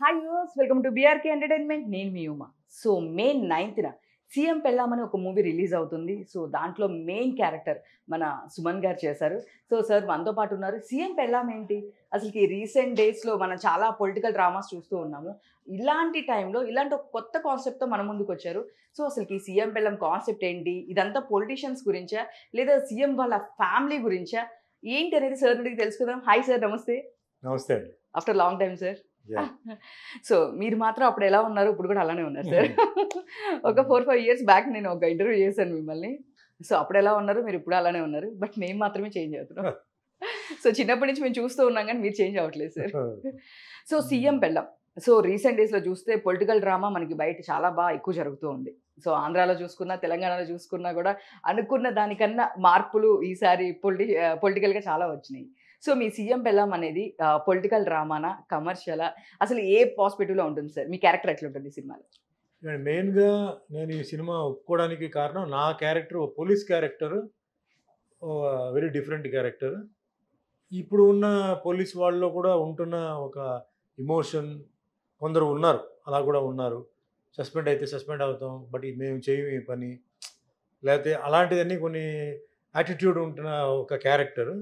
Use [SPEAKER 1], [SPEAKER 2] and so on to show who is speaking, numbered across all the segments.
[SPEAKER 1] Hi use welcome to BRK entertainment. నేను మీ Uma. So మే 9న CM పెళ్ళామని ఒక movie release అవుతుంది. So దాంట్లో మెయిన్ క్యారెక్టర్ మన సుమన్ గారు చేశారు. సో సార్ మనతో పాటు ఉన్నారు. సీఎం పెళ్ళాం ఏంటి? అసలుకి రీసెంట్ డేస్లో మనం చాలా పొలిటికల్ డ్రామాస్ చూస్తూ ఉన్నాము. ఇలాంటి టైంలో ఇలాంటి ఒక కొత్త కాన్సెప్ట్తో మన ముందుకు వచ్చారు. సో అసలుకి సీఎం పెళ్ళాం కాన్సెప్ట్ ఏంటి? ఇదంతా పొలిటీషియన్స్ గురించా లేదా సీఎం వాళ్ళ ఫ్యామిలీ గురించా ఏంటి అనేది సార్ నుండి తెలుసుకుందాం. హాయ్ సార్, నమస్తే.
[SPEAKER 2] నమస్తే అండి.
[SPEAKER 1] After long time sir.
[SPEAKER 2] Yeah.
[SPEAKER 1] So మీరు మాత్రం అప్పుడు ఎలా ఉన్నారు, ఇప్పుడు కూడా అలానే ఉన్నారు సార్. ఒక 4-5 ఇయర్స్ బ్యాక్ నేను ఒక ఇంటర్వ్యూ చేశాను మిమ్మల్ని. సో అప్పుడు ఎలా ఉన్నారు, మీరు ఇప్పుడు అలానే ఉన్నారు. బట్ మేము మాత్రమే చేంజ్ అవుతున్నాం. సో చిన్నప్పటి నుంచి మేము చూస్తూ ఉన్నాం కానీ మీరు చేంజ్ అవ్వట్లేదు సార్. సో సీఎం పెళ్ళాం. సో రీసెంట్ డేస్లో చూస్తే పొలిటికల్ డ్రామా మనకి బయట చాలా బాగా ఎక్కువ జరుగుతూ ఉంది. సో ఆంధ్రాలో చూసుకున్నా, తెలంగాణలో చూసుకున్నా కూడా అనుకున్న దానికన్నా మార్పులు ఈసారి పొలిటికల్గా చాలా వచ్చినాయి. సో మీ సీఎం పెళ్ళాం అనేది పొలిటికల్ డ్రామానా, కమర్షియలా, అసలు ఏ పాసిబిలిటీలో ఉంటుంది సార్? మీ క్యారెక్టర్ ఎట్లా ఉంటుంది ఈ సినిమాలో?
[SPEAKER 2] మెయిన్గా నేను ఈ సినిమా ఒప్పుకోవడానికి కారణం నా character police character, very different character. ఇప్పుడు ఉన్న పోలీస్ వాళ్ళలో కూడా ఉంటున్న ఒక ఇమోషన్ కొందరు ఉన్నారు, అలా కూడా ఉన్నారు. సస్పెండ్ అయితే సస్పెండ్ అవుతాం, బట్ మేము చేయము ఈ పని, లేకపోతే అలాంటివన్నీ కొన్ని యాటిట్యూడ్ ఉంటున్న ఒక క్యారెక్టర్.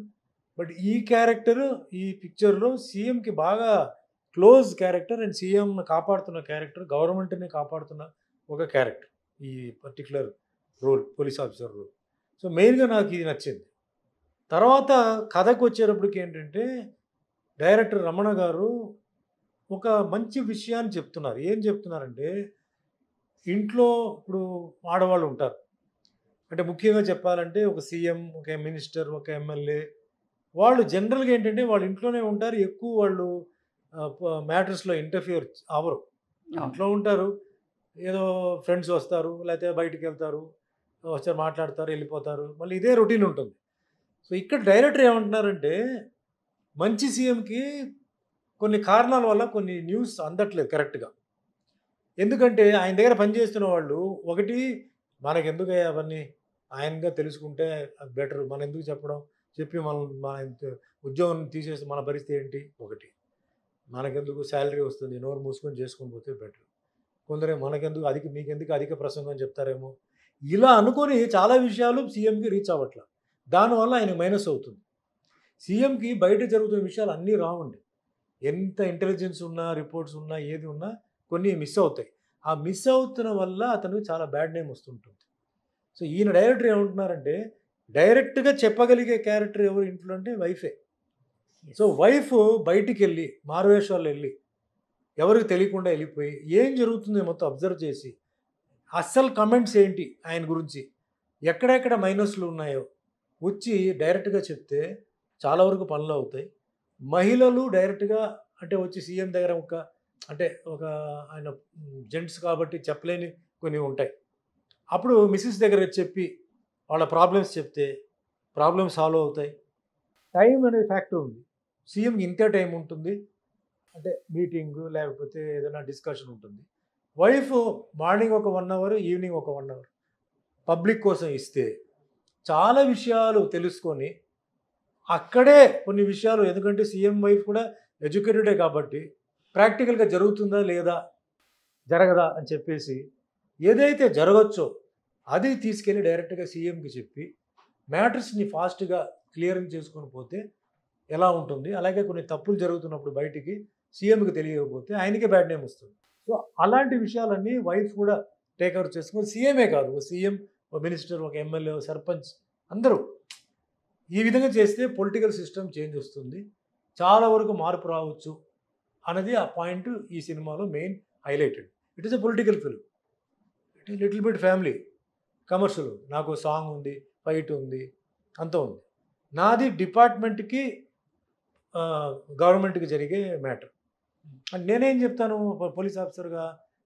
[SPEAKER 2] బట్ ఈ క్యారెక్టర్ ఈ పిక్చర్లో సీఎంకి బాగా క్లోజ్ క్యారెక్టర్ అండ్ సీఎంని కాపాడుతున్న క్యారెక్టర్, గవర్నమెంట్ని కాపాడుతున్న ఒక క్యారెక్టర్ ఈ particular role, police officer role. So మెయిన్గా నాకు ఇది నచ్చింది. తర్వాత కథకు వచ్చేటప్పటికి ఏంటంటే డైరెక్టర్ రమణ గారు ఒక మంచి విషయాన్ని చెప్తున్నారు. ఏం చెప్తున్నారంటే, ఇంట్లో ఇప్పుడు ఆడవాళ్ళు ఉంటారు, అంటే ముఖ్యంగా చెప్పాలంటే ఒక సీఎం, ఒక మినిస్టర్, ఒక ఎమ్మెల్యే, వాళ్ళు జనరల్గా ఏంటంటే వాళ్ళ ఇంట్లోనే ఉంటారు. ఎక్కువ వాళ్ళు మ్యాటర్స్లో ఇంటర్ఫియర్ అవ్వరు. ఇంట్లో ఉంటారు, ఏదో ఫ్రెండ్స్ వస్తారు, లేకపోతే బయటికి వెళ్తారు, వచ్చారు మాట్లాడతారు, వెళ్ళిపోతారు, మళ్ళీ ఇదే రొటీన్ ఉంటుంది. సో ఇక్కడ డైరెక్టర్ ఏమంటున్నారంటే, మంచి సీఎంకి కొన్ని కారణాల వల్ల కొన్ని న్యూస్ అందట్లేదు కరెక్ట్గా. ఎందుకంటే ఆయన దగ్గర పనిచేస్తున్న వాళ్ళు, ఒకటి మనకెందుకు అవన్నీ, ఆయనగా తెలుసుకుంటే అది బెటర్, మనం ఎందుకు చెప్పడం, చెప్పి మన ఉద్యోగం తీసేస్తే మన పరిస్థితి ఏంటి, ఒకటి మనకెందుకు శాలరీ వస్తుంది, నోరు మూసుకొని చేసుకొని పోతే బెటర్, కొందరే మనకెందుకు మీకెందుకు అధిక ప్రసంగం చెప్తారేమో, ఇలా అనుకొని చాలా విషయాలు సీఎంకి రీచ్ అవ్వట్ల. దానివల్ల ఆయన మైనస్ అవుతుంది. సీఎంకి బయట జరుగుతున్న విషయాలు అన్నీ రావండి. ఎంత ఇంటెలిజెన్స్ ఉన్నా, రిపోర్ట్స్ ఉన్నా, ఏది ఉన్నా కొన్ని మిస్ అవుతాయి. ఆ మిస్ అవుతున్న వల్ల అతనికి చాలా బ్యాడ్ నేమ్ వస్తుంటుంది. సో ఈయన డైరెక్టర్ ఏమంటున్నారంటే, డైరెక్ట్గా చెప్పగలిగే క్యారెక్టర్ ఎవరు ఇంట్లో అంటే వైఫే. సో వైఫ్ బయటికి వెళ్ళి మారువేషాలు వెళ్ళి ఎవరికి తెలియకుండా వెళ్ళిపోయి ఏం జరుగుతుందో మొత్తం అబ్జర్వ్ చేసి, అస్సలు కమెంట్స్ ఏంటి ఆయన గురించి, ఎక్కడెక్కడ మైనస్లు ఉన్నాయో వచ్చి డైరెక్ట్గా చెప్తే చాలా వరకు పనులు అవుతాయి. మహిళలు డైరెక్ట్గా అంటే వచ్చి సీఎం దగ్గర ఒక ఆయన జెంట్స్ కాబట్టి చెప్పలేని కొన్ని ఉంటాయి. అప్పుడు మిస్సెస్ దగ్గర చెప్పి వాళ్ళ ప్రాబ్లమ్స్ చెప్తే ప్రాబ్లమ్స్ సాల్వ్ అవుతాయి. టైం అనే ఫ్యాక్టర్ ఉంది. సీఎంకి ఇంతే టైం ఉంటుంది, అంటే మీటింగ్ లేకపోతే ఏదైనా డిస్కషన్ ఉంటుంది. వైఫ్ మార్నింగ్ ఒక 1 అవర్, ఈవినింగ్ ఒక 1 అవర్ పబ్లిక్ కోసం ఇస్తే చాలా విషయాలు తెలుసుకొని అక్కడే కొన్ని విషయాలు, ఎందుకంటే సీఎం వైఫ్ కూడా ఎడ్యుకేటెడే కాబట్టి ప్రాక్టికల్గా జరుగుతుందా లేదా జరగదా అని చెప్పేసి ఏదైతే జరగచ్చో అది తీసుకెళ్ళి డైరెక్ట్గా సీఎంకి చెప్పి మ్యాటర్స్ని ఫాస్ట్గా క్లియరింగ్ చేసుకొని పోతే ఎలా ఉంటుంది. అలాగే కొన్ని తప్పులు జరుగుతున్నప్పుడు బయటికి సీఎంకి తెలియకపోతే ఆయనకే బ్యాడ్ నేమ్ వస్తుంది. సో అలాంటి విషయాలన్నీ వైఫ్ కూడా టేక్ఓవర్ చేసుకొని, సీఎంఏ కాదు, సీఎం, ఒక మినిస్టర్, ఒక ఎమ్మెల్యే, సర్పంచ్ అందరూ ఈ విధంగా చేస్తే పొలిటికల్ సిస్టమ్ చేంజ్ వస్తుంది, చాలా వరకు మార్పు రావచ్చు అన్నది ఆ పాయింట్ ఈ సినిమాలో main highlighted. It is a political film, it is little bit family, commercial. నాకు సాంగ్ ఉంది, ఫైట్ ఉంది, అంత ఉంది. నాది డిపార్ట్మెంట్కి గవర్నమెంట్కి జరిగే మ్యాటర్. అండ్ నేనేం చెప్తాను పోలీస్ ఆఫీసర్గా,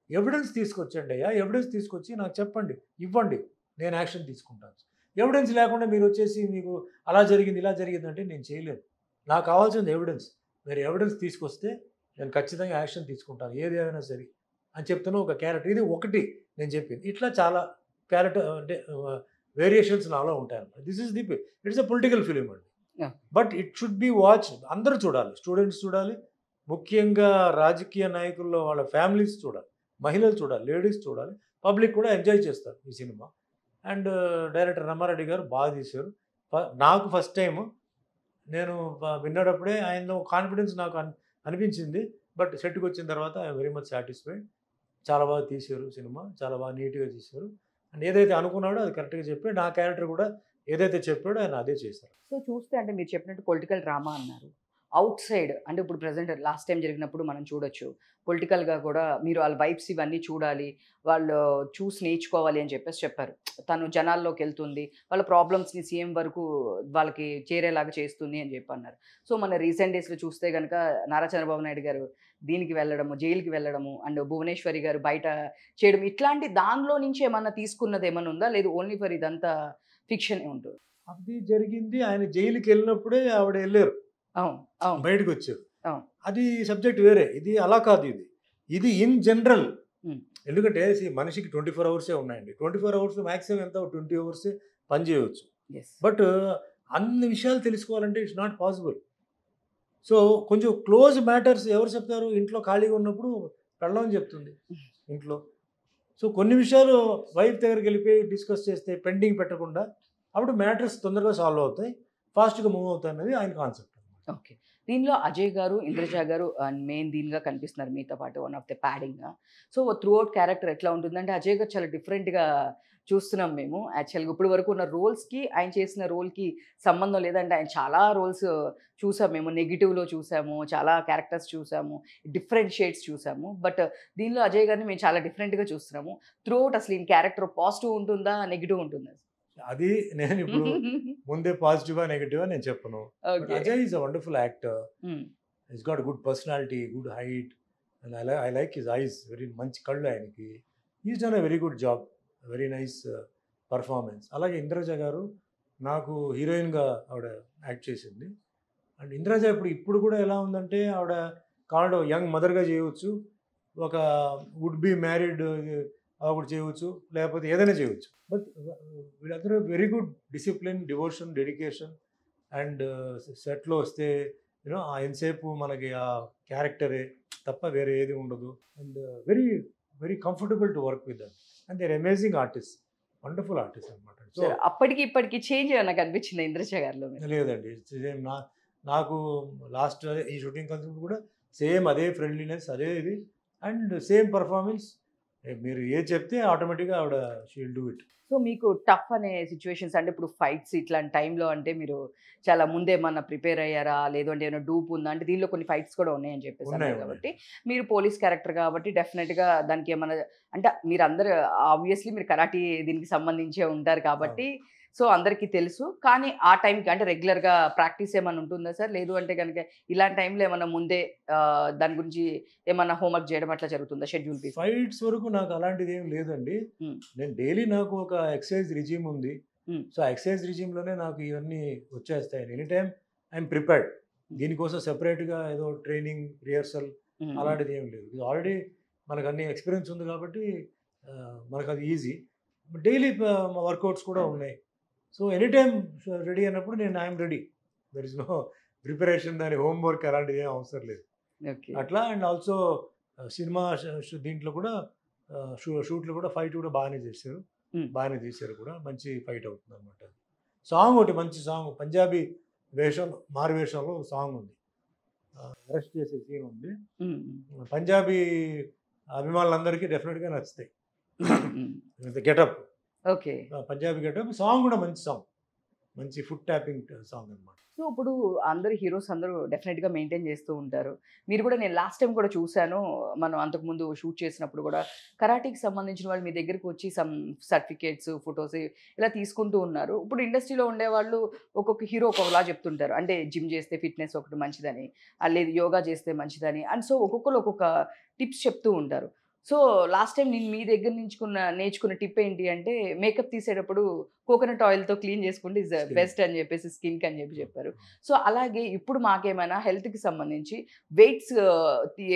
[SPEAKER 2] ఎవిడెన్స్ తీసుకొచ్చండి అయ్యా, ఎవిడెన్స్ తీసుకొచ్చి నాకు చెప్పండి, ఇవ్వండి, నేను యాక్షన్ తీసుకుంటాను. ఎవిడెన్స్ లేకుండా మీరు వచ్చేసి మీకు అలా జరిగింది ఇలా జరిగింది అంటే నేను చేయలేను. నాకు కావాల్సింది ఎవిడెన్స్. మీరు ఎవిడెన్స్ తీసుకొస్తే నేను ఖచ్చితంగా యాక్షన్ తీసుకుంటాను, ఏది ఏమైనా సరే అని చెప్తాను. ఒక క్యారెక్టర్ ఇది ఒకటి నేను చెప్పింది. ఇట్లా చాలా క్యారెక్టర్ అంటే వేరియేషన్స్ నాలో ఉంటాయి అన్నమాట. This is the it's a political film అండి. But it should be watch, అందరూ చూడాలి, స్టూడెంట్స్ చూడాలి, ముఖ్యంగా రాజకీయ నాయకుల్లో వాళ్ళ ఫ్యామిలీస్ చూడాలి, మహిళలు చూడాలి, లేడీస్ చూడాలి, పబ్లిక్ కూడా ఎంజాయ్ చేస్తారు ఈ సినిమా. అండ్ డైరెక్టర్ రమారెడ్డి గారు బాగా తీశారు. నాకు ఫస్ట్ టైము నేను విన్నప్పుడే ఆయనలో కాన్ఫిడెన్స్ నాకు అనిపించింది. బట్ సెట్కి వచ్చిన తర్వాత ఐఎమ్ వెరీ మచ్ సాటిస్ఫైడ్. చాలా బాగా తీశారు సినిమా, చాలా బాగా నీట్గా తీశారు. అండ్ ఏదైతే అనుకున్నాడో అది కరెక్ట్గా చెప్పాడు. నా క్యారెక్టర్ కూడా ఏదైతే చెప్పాడో ఆయన అదే చేశారు.
[SPEAKER 1] సో చూస్తే అంటే మీరు చెప్పినట్టు పొలిటికల్ డ్రామా అన్నారు. అవుట్ సైడ్ అంటే ఇప్పుడు ప్రెజెంట్ లాస్ట్ టైం జరిగినప్పుడు మనం చూడొచ్చు. పొలిటికల్‌గా కూడా మీరు వాళ్ళ వైబ్స్ ఇవన్నీ చూడాలి. వాళ్ళు చూసి నేర్చుకోవాలి అని చెప్పారు. తను జనాల్లోకెళ్తుంది. వాళ్ళ ప్రాబ్లమ్స్‌ని సీఎం వరకు వాళ్ళకి చేరేలాగా చేస్తుంది అని అన్నారు. సో మన రీసెంట్ డేస్‌లో చూస్తే గనక నారా చంద్రబాబు నాయుడు గారు దీనికి వెళ్ళడము, జైలుకి వెళ్ళడము అండ్ భువనేశ్వరి గారు బయట చేయడం ఇట్లాంటి దానిలో నుంచి ఏమన్నా తీసుకున్నది ఏమన్నా ఉందా? లేదు ఓన్లీ ఫర్ ఇదంతా ఫిక్షనే ఉంటదా?
[SPEAKER 2] అది జరిగింది. ఆయన జైలుకి వెళ్ళినప్పుడే ఆవిడ వెళ్ళారు.
[SPEAKER 1] అవును. అవును.
[SPEAKER 2] బయటకు వచ్చారు.
[SPEAKER 1] అవును.
[SPEAKER 2] అది సబ్జెక్ట్ వేరే. ఇది అలా కాదు. ఇది ఇన్ జనరల్.
[SPEAKER 1] హ్మ్.
[SPEAKER 2] ఎందుకంటే మనిషికి 24 అవర్సే ఉన్నాయండి. 24 అవర్స్ మాక్సిమం ఎంత 20 అవర్సే పని చేయవచ్చు.
[SPEAKER 1] యెస్.
[SPEAKER 2] బట్ అన్ని విషయాలు తెలుసుకోవాలంటే ఇట్స్ నాట్ పాసిబుల్. సో కొంచెం క్లోజ్ మ్యాటర్స్ ఎవరు చెప్తారు? ఇంట్లో ఖాళీగా ఉన్నప్పుడు పెళ్ళాం చెప్తుంది ఇంట్లో. సో కొన్ని విషయాలు వైఫ్ దగ్గరికి వెళ్ళిపోయి డిస్కస్ చేస్తే పెండింగ్ పెట్టకుండా అప్పుడు మ్యాటర్స్ తొందరగా సాల్వ్ అవుతాయి, ఫాస్ట్గా మూవ్ అవుతాయి అనేది ఆయన కాన్సెప్ట్.
[SPEAKER 1] ఓకే. దీనిలో అజయ్ గారు, ఇంద్రజ గారు మెయిన్ దీనిగా కనిపిస్తున్నారు మీతో పాటు వన్ ఆఫ్ ద ప్యాడింగ్‌గా. సో త్రూ అవుట్ క్యారెక్టర్ ఎట్లా ఉంటుందంటే అజయ్ గారు చాలా డిఫరెంట్‌గా చూస్తున్నాం మేము. యాక్చువల్‌గా ఇప్పటి వరకు ఉన్న రోల్స్‌కి ఆయన చేసిన రోల్‌కి సంబంధం లేదంటే ఆయన చాలా రోల్స్ చూసాం మేము. నెగెటివ్‌లో చూసాము, చాలా క్యారెక్టర్స్ చూసాము, డిఫరెంట్ షేడ్స్ చూసాము. బట్ దీనిలో అజయ్ గారిని మేము చాలా డిఫరెంట్‌గా చూస్తున్నాము. త్రూ అవుట్ అసలు ఈయన క్యారెక్టర్ పాజిటివ్ ఉంటుందా? నెగెటివ్ ఉంటుందా?
[SPEAKER 2] అది నేను ఇప్పుడు ముందే పాజిటివా నెగటివా నేను చెప్పను.
[SPEAKER 1] Okay.
[SPEAKER 2] Ajay is a wonderful actor.
[SPEAKER 1] Hmm.
[SPEAKER 2] Is got good personality, good height and I like his eyes. Very మంచి కళ్ళు ఆయనకి. Is done a very good job, very nice performance. అలాగే ఇంద్రజ గారు నాకు హీరోయిన్గా ఆవిడ యాక్ట్ చేసింది. అండ్ ఇంద్రజ ఇప్పుడు కూడా ఎలా ఉందంటే ఆవిడ కావాలంటే యంగ్ మదర్గా చేయవచ్చు, ఒక వుడ్ బి మ్యారీడ్ ఒకటి చేయవచ్చు, లేకపోతే ఏదైనా చేయవచ్చు. బట్ వీళ్ళందరూ very good discipline, devotion, dedication. And సెట్లో వస్తే యూనో ఎంతసేపు మనకి ఆ క్యారెక్టరే తప్ప వేరే ఏది ఉండదు. And very very comfortable to work with them. And they are amazing artist, wonderful artist అనమాట. సో
[SPEAKER 1] సరే అప్పటికి ఇప్పటికి చేంజ్ ఏమన్నా కనిపించిందా ఇంద్రజ గారిలో మీకు?
[SPEAKER 2] లేదండి, సేమ్ నాకు లాస్ట్ ఈ షూటింగ్ కాన్సెప్ట్ కూడా సేమ్ అదే ఫ్రెండ్లీనెస్, అదే ఇది అండ్ సేమ్ పర్ఫార్మెన్స్. మీరు ఏది చెప్తే ఆటోమేటిక్గా ఆవిడ she will do it.
[SPEAKER 1] So మీకు టఫ్ అనే సిచ్యువేషన్స్ అంటే ఇప్పుడు ఫైట్స్ ఇట్లాంటి టైంలో అంటే మీరు చాలా ముందేమన్నా ప్రిపేర్ అయ్యారా? లేదు అంటే ఏమైనా డూప్ ఉందా? అంటే దీనిలో కొన్ని ఫైట్స్ కూడా ఉన్నాయని చెప్పేసి
[SPEAKER 2] ఉన్నాయి,
[SPEAKER 1] అన్నారు కాబట్టి మీరు పోలీస్ క్యారెక్టర్ కాబట్టి డెఫినెట్‌గా దానికి ఏమన్నా అంటే మీరందరూ ఆబ్వియస్లీ మీరు కరాటీ దీనికి సంబంధించే ఉంటారు కాబట్టి సో అందరికీ తెలుసు. కానీ ఆ టైంకి అంటే రెగ్యులర్‌గా ప్రాక్టీస్ ఏమన్నా ఉంటుందా సార్? లేదు అంటే గనుక ఇలాంటి టైంలో ఏమన్నా ముందే దాని గురించి ఏమన్నా హోంవర్క్ చేయడం అట్లా జరుగుతుందా షెడ్యూల్ బేస్?
[SPEAKER 2] ఫైట్స్ వరకు నాకు అలాంటిది ఏం లేదండి.
[SPEAKER 1] హ్మ్.
[SPEAKER 2] నేను డైలీ నాకు ఒక ఎక్సర్సైజ్ రిజిమ్ ఉంది.
[SPEAKER 1] హ్మ్.
[SPEAKER 2] సో ఆ ఎక్సర్సైజ్ రిజిమ్‌లోనే నాకు ఇవన్నీ వచ్చేస్తాయి. Any time I'm prepared. దీనికోసం సెపరేట్‌గా ఏదో ట్రైనింగ్, రిహర్సల్
[SPEAKER 1] హ్మ్.
[SPEAKER 2] అలాంటిది ఏం లేదు. ఇది ఆల్రెడీ మనకు అన్ని ఎక్స్పీరియన్స్ ఉంది కాబట్టి మనకు అది ఈజీ. డైలీ వర్కౌట్స్ కూడా ఉన్నాయి. సో ఎనీ టైమ్ రెడీ అయినప్పుడు నేను I'm ready. There is no preparation, దాని హోంవర్క్ అలాంటిది ఏం అవసరం లేదు.
[SPEAKER 1] ఓకే.
[SPEAKER 2] అట్లా అండ్ ఆల్సో సినిమా దీంట్లో కూడా షూట్లు కూడా ఫైట్ కూడా బాగానే చేశారు,
[SPEAKER 1] హ్మ్.
[SPEAKER 2] బాగానే తీశారు కూడా. మంచి ఫైట్ అవుతుంది అనమాట. సాంగ్ ఒకటి మంచి సాంగ్, పంజాబీ వేషంలో, మారు వేషంలో సాంగ్ ఉంది, అరెస్ట్ చేసే సీన్ ఉంది.
[SPEAKER 1] హ్మ్.
[SPEAKER 2] పంజాబీ అభిమానులందరికీ డెఫినెట్గా నచ్చుతాయి.
[SPEAKER 1] హ్మ్.
[SPEAKER 2] Getup,
[SPEAKER 1] okay.
[SPEAKER 2] Punjabi getup. Song కూడా మంచి సాంగ్, మంచి ఫుట్ ట్యాపింగ్ సాంగ్ అనమాట.
[SPEAKER 1] సో ఇప్పుడు అందరు హీరోస్ అందరూ డెఫినెట్‌గా మెయింటైన్ చేస్తూ ఉంటారు. మీరు కూడా నేను లాస్ట్ టైమ్ కూడా చూసాను. మనం అంతకుముందు షూట్ చేసినప్పుడు కూడా కరాటీకి సంబంధించిన వాళ్ళు మీ దగ్గరికి వచ్చి సమ్ సర్టిఫికేట్స్, ఫోటోస్ ఇలా తీసుకుంటూ ఉన్నారు. ఇప్పుడు ఇండస్ట్రీలో ఉండేవాళ్ళు ఒక్కొక్క హీరో ఒక్కొక్కలా చెప్తుంటారు. అంటే జిమ్ చేస్తే ఫిట్‌నెస్ ఒకటి మంచిదని, లేదు యోగా చేస్తే మంచిదని. అండ్ సో ఒక్కొక్కళ్ళు ఒక్కొక్క టిప్స్ చెప్తూ ఉంటారు. సో లాస్ట్ టైమ్ నేను మీ దగ్గర నేర్చుకున్న టిప్ ఏంటి అంటే మేకప్ తీసేటప్పుడు కోకోనట్ ఆయిల్‌తో క్లీన్ చేసుకుంటే ఇస్
[SPEAKER 2] Skin.
[SPEAKER 1] బెస్ట్ అని చెప్పేసి స్కిన్‌కి అని చెప్పారు. సో, అలాగే ఇప్పుడు మాకేమైనా హెల్త్‌కి సంబంధించి వెయిట్స్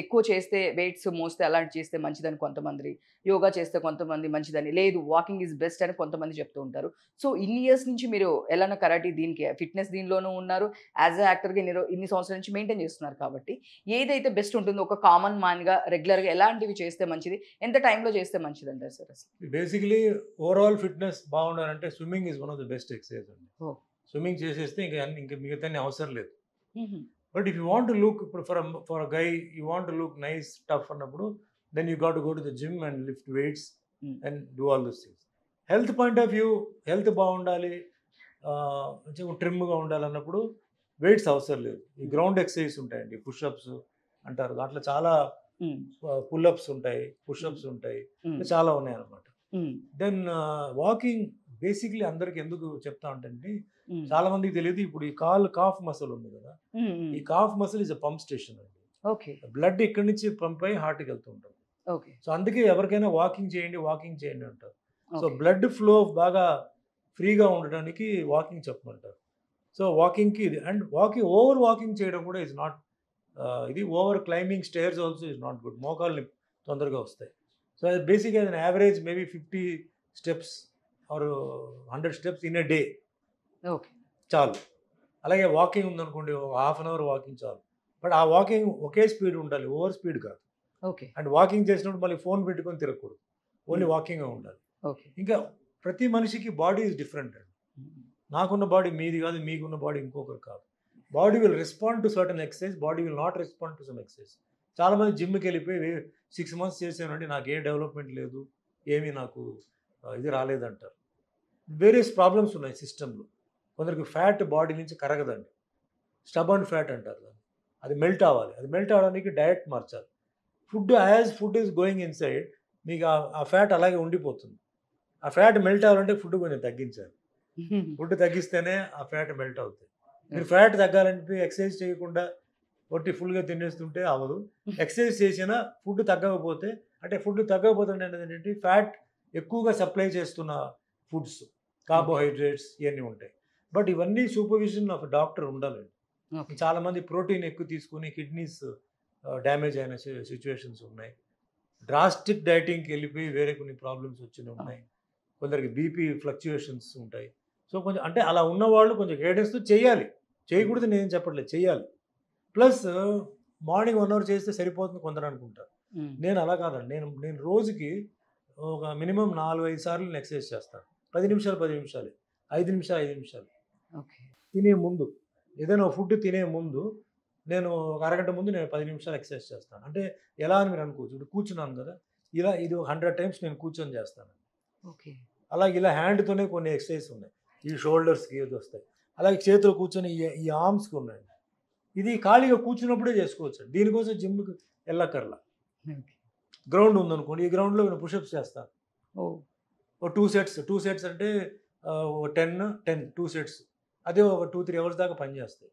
[SPEAKER 1] ఎక్కువ చేస్తే, వెయిట్స్ మోస్తే అలాంటివి చేస్తే మంచిదని కొంతమంది, యోగా చేస్తే కొంతమంది మంచిదని, లేదు వాకింగ్ ఈజ్ బెస్ట్ అని కొంతమంది చెప్తూ ఉంటారు. సో, ఇన్ని ఇయర్స్ నుంచి మీరు ఎలానో కరాటే దీనికి ఫిట్‌నెస్ దీనిలోనూ ఉన్నారు. యాస్ ఎ యాక్టర్‌గా ఇన్ని సంవత్సరాల నుంచి మెయింటైన్ చేస్తున్నారు కాబట్టి, ఏదైతే బెస్ట్ ఉంటుందో ఒక కామన్ మ్యాన్‌గా రెగ్యులర్‌గా ఎలాంటివి చేస్తే మంచిది? ఎంత టైంలో చేస్తే మంచిదంటారు సార్ అసలు?
[SPEAKER 2] బేసికలీ ఓవరాల్ ఫిట్నెస్ బాగుండాలంటే swimming is one of the best exercise అండి.
[SPEAKER 1] ఓహ్!
[SPEAKER 2] స్విమ్మింగ్ చేసేస్తే ఇంకా మిగతా అవసరం లేదు.
[SPEAKER 1] హుహు.
[SPEAKER 2] But if you want to look ఇప్పుడు for guy you want to look nice tough అన్నప్పుడు then you got to go to the gym and lift weights
[SPEAKER 1] hmm.
[SPEAKER 2] And do all this things. Health point of view health బాగుండాలి, కొంచెం ట్రిమ్గా ఉండాలన్నప్పుడు weights అవసరం లేదు. ఈ ground exercise ఉంటాయండి, push-ups అంటారు, దాంట్లో చాలా
[SPEAKER 1] హ్మ్.
[SPEAKER 2] పుల్అప్స్ ఉంటాయి, పుషప్స్ ఉంటాయి,
[SPEAKER 1] హ్మ్.
[SPEAKER 2] చాలా ఉన్నాయి అన్నమాట.
[SPEAKER 1] హ్మ్.
[SPEAKER 2] దెన్ వాకింగ్ బేసిక్లీ అందరికి ఎందుకు చెప్తా ఉంటానంటే,
[SPEAKER 1] హ్మ్.
[SPEAKER 2] చాలా మందికి తెలియదు, ఇప్పుడు ఈ కాఫ్ మసిల్ ఉంది కదా,
[SPEAKER 1] హ్మ్. హ్మ్.
[SPEAKER 2] ఈ calf muscle is a pump station అండి.
[SPEAKER 1] ఓకే.
[SPEAKER 2] బ్లడ్ ఇక్కడి నుంచి పంప్ అయ్యి హార్ట్కి వెళ్తూ ఉంటుంది.
[SPEAKER 1] ఓకే.
[SPEAKER 2] సో అందుకే ఎవరికైనా వాకింగ్ చేయండి అంటారు. So
[SPEAKER 1] okay.
[SPEAKER 2] బ్లడ్ ఫ్లో బాగా ఫ్రీగా ఉండడానికి వాకింగ్ చెప్పమంటారు. సో వాకింగ్కి ఇది, అండ్ ఓవర్ వాకింగ్ చేయడం కూడా ఇస్ నాట్, ఇది over climbing stairs also is not good. మోకాళ్ళు తొందరగా వస్తాయి. So basic as an average maybe 50 steps or 100 steps in a day
[SPEAKER 1] okay.
[SPEAKER 2] చాలు. అలాగే వాకింగ్ ఉందనుకోండి, ఒక హాఫ్ అన్ అవర్ వాకింగ్ చాలు. బట్ ఆ వాకింగ్ ఒకే స్పీడ్ ఉండాలి, ఓవర్ స్పీడ్ కాదు.
[SPEAKER 1] ఓకే.
[SPEAKER 2] అండ్ వాకింగ్ చేసినప్పుడు మళ్ళీ ఫోన్ పెట్టుకొని తిరగకూడదు, ఓన్లీ
[SPEAKER 1] Hmm.
[SPEAKER 2] వాకింగ్ ఉండాలి.
[SPEAKER 1] ఓకే.
[SPEAKER 2] ఇంకా ప్రతి మనిషికి బాడీ ఈజ్ డిఫరెంట్ అండి.
[SPEAKER 1] హ్మ్.
[SPEAKER 2] నాకున్న బాడీ మీది కాదు, మీకున్న బాడీ ఇంకొకరు కాదు. Body will respond to certain exercise, body will not respond to some exercise. చాలామంది జిమ్కి వెళ్ళిపోయి 6 months చేసానండి, నాకు ఏ డెవలప్మెంట్ లేదు, ఏమీ నాకు ఇది రాలేదంటారు. వేరియస్ ప్రాబ్లమ్స్ ఉన్నాయి సిస్టంలో. కొందరికి ఫ్యాట్ బాడీ నుంచి కరగదండి, స్టబర్న్ ఫ్యాట్ అంటారు దాన్ని. అది మెల్ట్ అవ్వాలి, అది మెల్ట్ అవ్వడానికి డయట్ మార్చాలి. ఫుడ్ ఈజ్ గోయింగ్ ఇన్సైడ్, మీకు ఆ ఫ్యాట్ అలాగే ఉండిపోతుంది. ఆ ఫ్యాట్ మెల్ట్ అవ్వాలంటే ఫుడ్ కొంచెం తగ్గించాలి. ఫుడ్ తగ్గిస్తేనే ఆ ఫ్యాట్ మెల్ట్ అవుతుంది. మీరు ఫ్యాట్ తగ్గాలంటే ఎక్సర్సైజ్ చేయకుండా ఒట్టి ఫుల్గా తినేస్తుంటే అవ్వదు. ఎక్సర్సైజ్ చేసినా ఫుడ్ తగ్గకపోతే, అంటే ఫుడ్ తగ్గకపోతే ఏంటంటే ఫ్యాట్ ఎక్కువగా సప్లై చేస్తున్న ఫుడ్స్, కార్బోహైడ్రేట్స్ ఇవన్నీ ఉంటాయి. బట్ ఇవన్నీ సూపర్విజన్ ఆఫ్ డాక్టర్ ఉండాలండి.
[SPEAKER 1] ఓకే.
[SPEAKER 2] చాలామంది ప్రోటీన్ ఎక్కువ తీసుకుని కిడ్నీస్ డ్యామేజ్ అయిన సిచ్యువేషన్స్ ఉన్నాయి. డ్రాస్టిక్ డైటింగ్కి వెళ్ళిపోయి వేరే కొన్ని ప్రాబ్లమ్స్ వచ్చినవి ఉన్నాయి. కొందరికి బీపీ ఫ్లక్చుయేషన్స్ ఉంటాయి. సో కొంచెం అంటే అలా ఉన్నవాళ్ళు కొంచెం గైడెన్స్తో చేయాలి. చేయకూడదు నేను చెప్పట్లేదు, చేయాలి. ప్లస్ మార్నింగ్ 1 hour చేస్తే సరిపోతుంది కొందరు అనుకుంటారు.
[SPEAKER 1] హ్మ్.
[SPEAKER 2] నేను అలా కాదండి. నేను రోజుకి ఒక మినిమం 4-5 సార్లు నేను ఎక్సర్సైజ్ చేస్తాను. 10 నిమిషాలు 10 నిమిషాలు, 5 నిమిషాలు 5 నిమిషాలు.
[SPEAKER 1] ఓకే.
[SPEAKER 2] తినే ముందు, ఏదైనా ఫుడ్ తినే ముందు నేను ఒక అరగంట ముందు నేను 10 నిమిషాలు ఎక్సర్సైజ్ చేస్తాను. అంటే ఎలా అని మీరు అనుకోవచ్చు, ఇప్పుడు కూర్చున్నాను కదా, ఇది 100 times నేను కూర్చొని చేస్తాను.
[SPEAKER 1] ఓకే.
[SPEAKER 2] అలాగే ఇలా హ్యాండ్తోనే కొన్ని ఎక్సర్సైజ్ ఉన్నాయి, ఈ షోల్డర్స్కి ఏది వస్తాయి. అలాగే చేతులు కూర్చొని ఈ ఆర్మ్స్కి ఉన్నాయి. ఇది ఖాళీగా కూర్చున్నప్పుడే చేసుకోవచ్చు. దీనికోసం జిమ్కి వెళ్ళక్కర్లా.
[SPEAKER 1] ఓకే.
[SPEAKER 2] గ్రౌండ్ ఉందనుకోండి, ఈ గ్రౌండ్లో నేను పుషప్స్ చేస్తాను.
[SPEAKER 1] ఓహ్!
[SPEAKER 2] ఓ 2 sets అంటే 10 2 sets. అదే ఒక 2-3 hours దాకా పనిచేస్తాయి.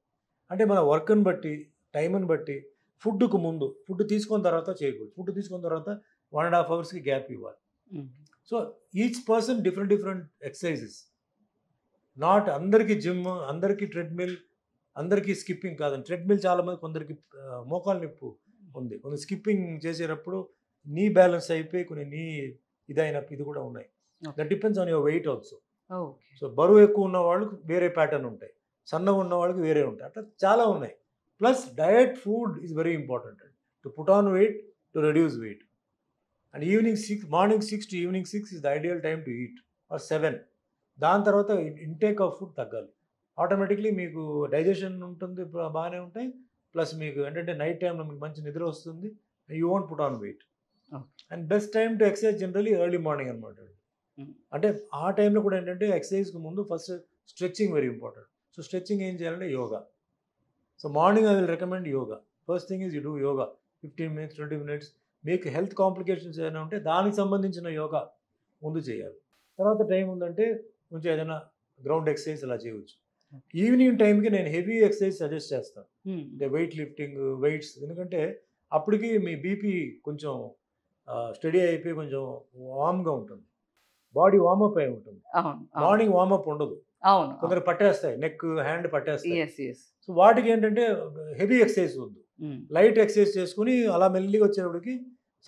[SPEAKER 2] అంటే మన వర్క్ని బట్టి, టైంని బట్టి, ఫుడ్కు ముందు, ఫుడ్ తీసుకున్న తర్వాత చేయకూడదు. ఫుడ్ తీసుకున్న తర్వాత 1.5 hours గ్యాప్ ఇవ్వాలి.
[SPEAKER 1] హ్మ్.
[SPEAKER 2] So each person different exercises. Not అందరికీ జిమ్, అందరికీ ట్రెడ్మిల్, అందరికీ స్కిప్పింగ్ కాదండి. ట్రెడ్మిల్ చాలామంది, కొందరికి మోకాలు నొప్పి ఉంది. కొందరు స్కిప్పింగ్ చేసేటప్పుడు నీ బ్యాలెన్స్ అయిపోయి కొన్ని ఇదైన ఇది కూడా ఉన్నాయి. That depends on your weight also.
[SPEAKER 1] Okay.
[SPEAKER 2] So బరువు ఎక్కువ ఉన్న వాళ్ళకి వేరే ప్యాటర్న్ ఉంటాయి, సన్నగా ఉన్న వాళ్ళకి వేరే ఉంటాయి, అట్లా చాలా ఉన్నాయి. Plus diet, food is very important అండి. To put on weight, to reduce weight. And morning 6 to evening 6 is the ideal time to eat, or 7. దాని తర్వాత ఇంటేక్ ఆఫ్ ఫుడ్ తగ్గాలి. ఆటోమేటిక్లీ మీకు డైజెషన్ ఉంటుంది, బాగానే ఉంటాయి. ప్లస్ మీకు ఏంటంటే నైట్ టైంలో మీకు మంచి నిద్ర వస్తుంది. You won't put on wait. And best time to exercise generally early morning అనమాట. అంటే ఆ టైంలో కూడా ఏంటంటే ఎక్సర్సైజ్కి ముందు first stretching very important. So stretching ఏం చేయాలంటే yoga. So morning I will recommend yoga. First thing is you do yoga 15 minutes 20 minutes. మీకు హెల్త్ కాంప్లికేషన్స్ ఏదైనా ఉంటే దానికి సంబంధించిన యోగా ముందు చేయాలి. తర్వాత టైం ఉందంటే కొంచెం ఏదైనా గ్రౌండ్ ఎక్సర్సైజ్ అలా చేయవచ్చు. ఈవినింగ్ టైంకి నేను హెవీ ఎక్సర్సైజ్ సజెస్ట్ చేస్తాను, అంటే వెయిట్ లిఫ్టింగ్, వెయిట్స్. ఎందుకంటే అప్పటికి మీ బీపీ కొంచెం స్టడీ అయిపోయి కొంచెం వామ్గా ఉంటుంది. బాడీ వార్మప్ అయి ఉంటుంది.
[SPEAKER 1] అవును.
[SPEAKER 2] మార్నింగ్ వార్మప్ ఉండదు.
[SPEAKER 1] అవును.
[SPEAKER 2] కొందరు పట్టేస్తాయి, నెక్ హ్యాండ్ పట్టేస్తాయి.
[SPEAKER 1] ఎస్.
[SPEAKER 2] సో వాటికి ఏంటంటే హెవీ ఎక్సర్సైజ్ వద్దు, లైట్ ఎక్సర్సైజ్ చేసుకుని అలా మెల్లిగా వచ్చేటప్పటికి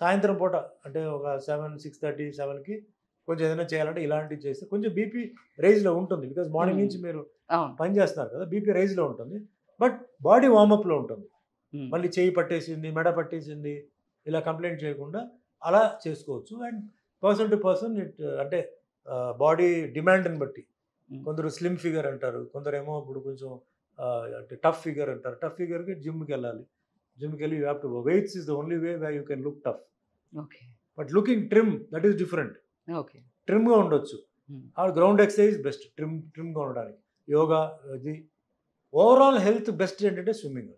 [SPEAKER 2] సాయంత్రం పూట అంటే ఒక 6:30, 7కి కొంచెం ఏదైనా చేయాలంటే ఇలాంటివి చేస్తే కొంచెం బీపీ రైజ్లో ఉంటుంది. బికాజ్ మార్నింగ్ నుంచి మీరు పని చేస్తున్నారు కదా, బీపీ రైజ్లో ఉంటుంది. బట్ బాడీ వార్మప్లో ఉంటుంది. మళ్ళీ చేయి పట్టేసింది, మెడ పట్టేసింది ఇలా కంప్లైంట్ చేయకుండా అలా చేసుకోవచ్చు. అండ్ పర్సన్ టు పర్సన్ అంటే బాడీ డిమాండ్ని బట్టి కొందరు స్లిమ్ ఫిగర్ అంటారు, కొందరేమో ఇప్పుడు కొంచెం అంటే టఫ్ ఫిగర్ అంటారు. టఫ్ ఫిగర్కి జిమ్కి వెళ్ళాలి. జిమ్కి వెళ్ళి you have to weights is the only way way you can look tough.
[SPEAKER 1] Okay.
[SPEAKER 2] But looking trim that is different.
[SPEAKER 1] Okay.
[SPEAKER 2] ట్రిమ్గా ఉండొచ్చు. ఆ గ్రౌండ్ ఎక్సర్సైజ్ బెస్ట్ ట్రిమ్గా ఉండడానికి. యోగా ఇది ఓవరాల్ హెల్త్ బెస్ట్ ఏంటంటే స్విమ్మింగ్.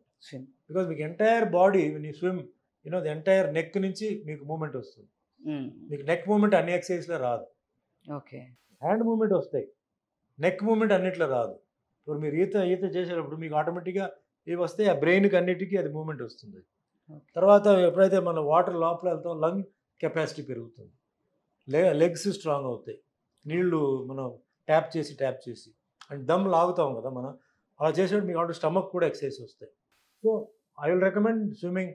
[SPEAKER 2] బికాజ్ మీకు entire body you swim the entire neck నుంచి మీకు మూమెంట్ వస్తుంది. మీకు నెక్ మూమెంట్ అన్ని ఎక్సర్సైజ్లో రాదు.
[SPEAKER 1] ఓకే.
[SPEAKER 2] హ్యాండ్ మూమెంట్ వస్తాయి, నెక్ మూమెంట్ అన్నిట్లో రాదు. ఇప్పుడు మీరు ఈత చేసేటప్పుడు మీకు ఆటోమేటిక్గా ఇవి వస్తాయి, ఆ బ్రెయిన్కి అన్నిటికీ అది మూమెంట్ వస్తుంది. తర్వాత ఎప్పుడైతే మనం వాటర్ లోపల వెళ్తాం లంగ్ కెపాసిటీ పెరుగుతుంది, లెగ్స్ స్ట్రాంగ్ అవుతాయి. నీళ్లు మనం ట్యాప్ చేసి అండ్ దమ్ లాగుతాం కదా మనం, అలా చేసేటప్పుడు మీకు ఆటో స్టమక్ కూడా ఎక్సర్సైజ్ వస్తాయి. So I will recommend swimming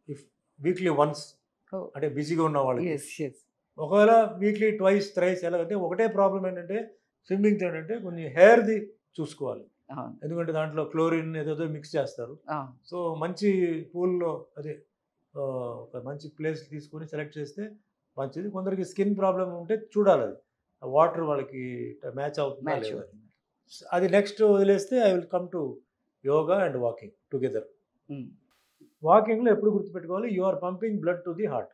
[SPEAKER 2] if weekly once, అంటే బిజీగా ఉన్న వాళ్ళకి. ఒకవేళ వీక్లీ ట్వైస్ థ్రైస్ ఎలాగంటే ఒకటే ప్రాబ్లం ఏంటంటే స్విమ్మింగ్తో ఏంటంటే కొన్ని హెయిర్ది చూసుకోవాలి. ఎందుకంటే దాంట్లో క్లోరిన్ ఏదో మిక్స్ చేస్తారు. సో మంచి పూల్లో అదే ఒక మంచి ప్లేస్ తీసుకొని సెలెక్ట్ చేస్తే మంచిది. కొందరికి స్కిన్ ప్రాబ్లం ఉంటే చూడాలి, అది వాటర్ వాళ్ళకి మ్యాచ్ అవుతుందా లేదా. అది నెక్స్ట్ వదిలేస్తే I will come to yoga and walking together. వాకింగ్లో ఎప్పుడు గుర్తుపెట్టుకోవాలి, you are pumping blood to the heart.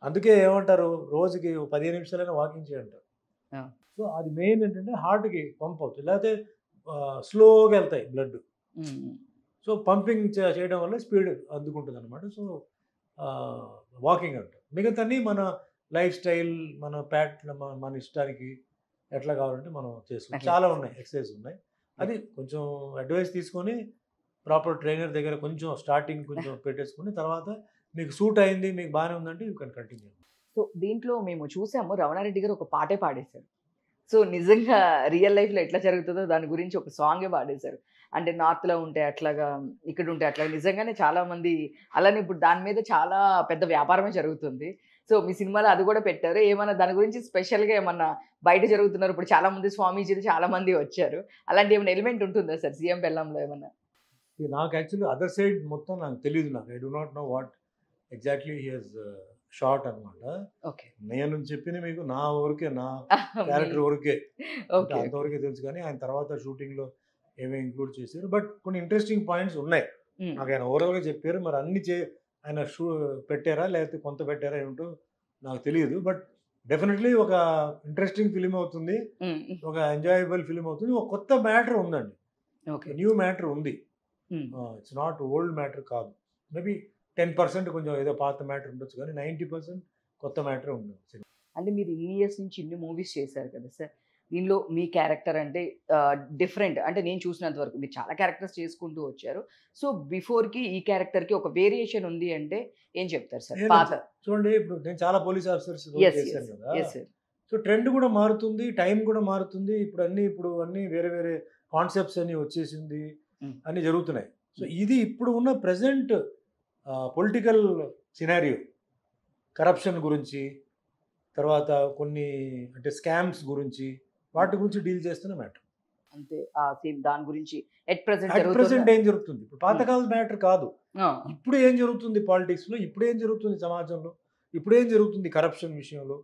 [SPEAKER 2] అందుకే ఏమంటారు, రోజుకి 15 నిమిషాలైనా వాకింగ్ చేయంటారు. సో అది మెయిన్ ఏంటంటే హార్ట్కి పంప్ అవుతుంది, లేకపోతే స్లోగా వెళ్తాయి బ్లడ్. సో పంపింగ్ చేయడం వల్ల స్పీడ్ అందుకుంటుంది అనమాట. సో వాకింగ్ అంటారు. మిగతాన్ని మన లైఫ్ స్టైల్, మన మన ఇష్టానికి ఎట్లా కావాలంటే మనం చేసుకోవాలి. చాలా ఉన్నాయి, ఎక్సర్సైజ్ ఉన్నాయి. అది కొంచెం అడ్వైస్ తీసుకొని ప్రాపర్ ట్రైనర్ దగ్గర కొంచెం స్టార్టింగ్ కొంచెం పెట్టేసుకుని తర్వాత మీకు సూట్ అయింది, మీకు బాగానే ఉందంటే యూ కెన్ కంటిన్యూ.
[SPEAKER 1] సో దీంట్లో మేము చూసాము, రమణారెడ్డి గారు ఒక పాటే పాడేశారు. సో నిజంగా రియల్ లైఫ్లో ఎట్లా జరుగుతుందో దాని గురించి ఒక సాంగే పాడేశారు. అంటే నార్త్లో ఉంటే అట్లాగా, ఇక్కడ ఉంటే అట్లాగా. నిజంగానే చాలామంది అలానే ఇప్పుడు దాని మీద చాలా పెద్ద వ్యాపారమే జరుగుతుంది. సో మీ సినిమాలో అది కూడా పెట్టారు. ఏమన్నా దాని గురించి స్పెషల్గా ఏమన్నా బయట జరుగుతున్నారు? ఇప్పుడు చాలామంది స్వామీజీలు చాలామంది వచ్చారు. అలాంటి ఏమైనా ఎలిమెంట్ ఉంటుందా సార్ సీఎం పెళ్ళంలో ఏమన్నా?
[SPEAKER 2] నాకు యాక్చువల్లీ అదర్ సైడ్ మొత్తం నాకు తెలియదు. నాకు I do not know what exactly he has short అనమాట.
[SPEAKER 1] ఓకే.
[SPEAKER 2] నేను చెప్పింది మీకు నా వరకే, నా క్యారెక్టర్ వరకే, అంతవరకే తెలుసు. కానీ ఆయన తర్వాత షూటింగ్లో ఏమేమి ఇంక్లూడ్ చేశారు. బట్ కొన్ని ఇంట్రెస్టింగ్ పాయింట్స్ ఉన్నాయి. నాకు ఆయన ఓవరాల్గా చెప్పారు. మరి అన్ని ఆయన పెట్టారా లేకపోతే కొంత పెట్టారా ఏమిటో నాకు తెలియదు. బట్ డెఫినెట్లీ ఒక ఇంట్రెస్టింగ్ ఫిలిం అవుతుంది, ఒక ఎంజాయబుల్ ఫిలిం అవుతుంది. ఒక కొత్త మ్యాటర్ ఉందండి, న్యూ మ్యాటర్ ఉంది. ఇట్స్ నాట్ ఓల్డ్ మ్యాటర్ కాదు. మేబీ 10% కొంచెం ఏదో పాత మ్యాటర్ ఉండొచ్చు, కానీ 90% కొత్త మ్యాటర్ ఉంది.
[SPEAKER 1] అంటే మీరు ఇన్ని ఇయర్స్ నుంచి ఇన్ని మూవీస్ చేశారు కదా సార్, దీనిలో మీ క్యారెక్టర్ అంటే డిఫరెంట్, అంటే నేను చూసినంత వరకు మీరు చాలా క్యారెక్టర్స్ చేసుకుంటూ వచ్చారు. సో బిఫోర్కి ఈ క్యారెక్టర్కి ఒక వేరియేషన్ ఉంది అంటే ఏం చెప్తారు సార్? పాత
[SPEAKER 2] చూడండి, ఇప్పుడు నేను చాలా పోలీస్ ఆఫీసర్స్ చేశాను కదా. సో ట్రెండ్ కూడా మారుతుంది, టైం కూడా మారుతుంది. ఇప్పుడు అన్ని వేరే వేరే కాన్సెప్ట్స్ అన్ని వచ్చేసింది, అన్నీ జరుగుతున్నాయి. సో ఇది ఇప్పుడు ఉన్న ప్రజెంట్ పొలిటికల్ సినారియో, కరప్షన్ గురించి, తర్వాత కొన్ని అంటే స్కామ్స్ గురించి, వాటి గురించి డీల్ చేస్తున్న మ్యాటర్
[SPEAKER 1] అంతే. సేమ్ దాని గురించి ఎట్ ప్రెజెంట్
[SPEAKER 2] ఏం జరుగుతుంది, ఇప్పుడు పాతకాల మ్యాటర్ కాదు. ఇప్పుడు ఏం జరుగుతుంది పాలిటిక్స్లో, ఇప్పుడు ఏం జరుగుతుంది సమాజంలో, ఇప్పుడు ఏం జరుగుతుంది కరప్షన్ విషయంలో,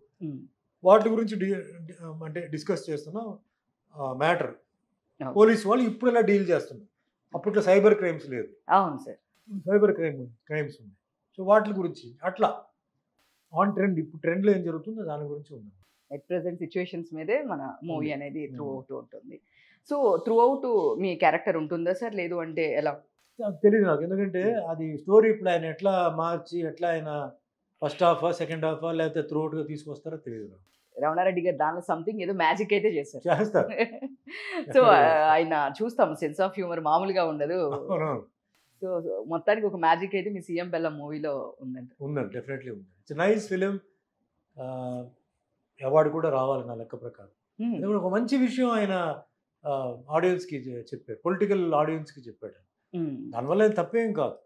[SPEAKER 2] వాటి గురించి అంటే డిస్కస్ చేస్తున్న మ్యాటర్. పోలీస్ వాళ్ళు ఇప్పుడు ఎలా డీల్ చేస్తున్నారు. అప్పట్లో సైబర్ క్రైమ్స్ లేదు.
[SPEAKER 1] అవును సార్,
[SPEAKER 2] సైబర్ క్రైమ్స్ ఉంది. సో వాటి గురించి అట్లా ఆన్ ట్రెండ్, ఇప్పుడు ట్రెండ్లో ఏం జరుగుతుందో దాని గురించి ఉంది.
[SPEAKER 1] ఎట్ ప్రెజెంట్ సిచ్యువేషన్స్ మీదే మన మూవీ అనేది త్రూ అవుట్ ఉంటుంది. సో త్రూ అవుట్ మీ క్యారెక్టర్ ఉంటుందా సార్, లేదు అంటే ఎలా
[SPEAKER 2] తెలియదు నాకు. ఎందుకంటే అది స్టోరీ ఇప్పుడు ఆయన ఎట్లా మార్చి, ఎట్లా ఆయన ఫస్ట్ హాఫా సెకండ్ హాఫా లేకపోతే త్రూ అవుట్గా తీసుకొస్తారో తెలియదు.
[SPEAKER 1] రమణారెడ్డి గారు దానిలో సంథింగ్ ఏదో మ్యాజిక్ అయితే
[SPEAKER 2] చేస్తారు.
[SPEAKER 1] సో ఆయన చూస్తాం, సెన్స్ ఆఫ్ హ్యూమర్ మామూలుగా ఉండదు. సో మొత్తానికి ఒక మ్యాజిక్ అయితే మీ సీఎం పెళ్ళం మూవీలో ఉందండి.
[SPEAKER 2] డెఫినెట్లీ ఉంది. It's nice film. అవార్డు కూడా రావాలి నా లెక్క ప్రకారం. అది కూడా ఒక మంచి విషయం ఆయన ఆడియన్స్కి చెప్పాడు, పొలిటికల్ ఆడియన్స్కి చెప్పాడు. దానివల్ల ఏం తప్పేం కాదు.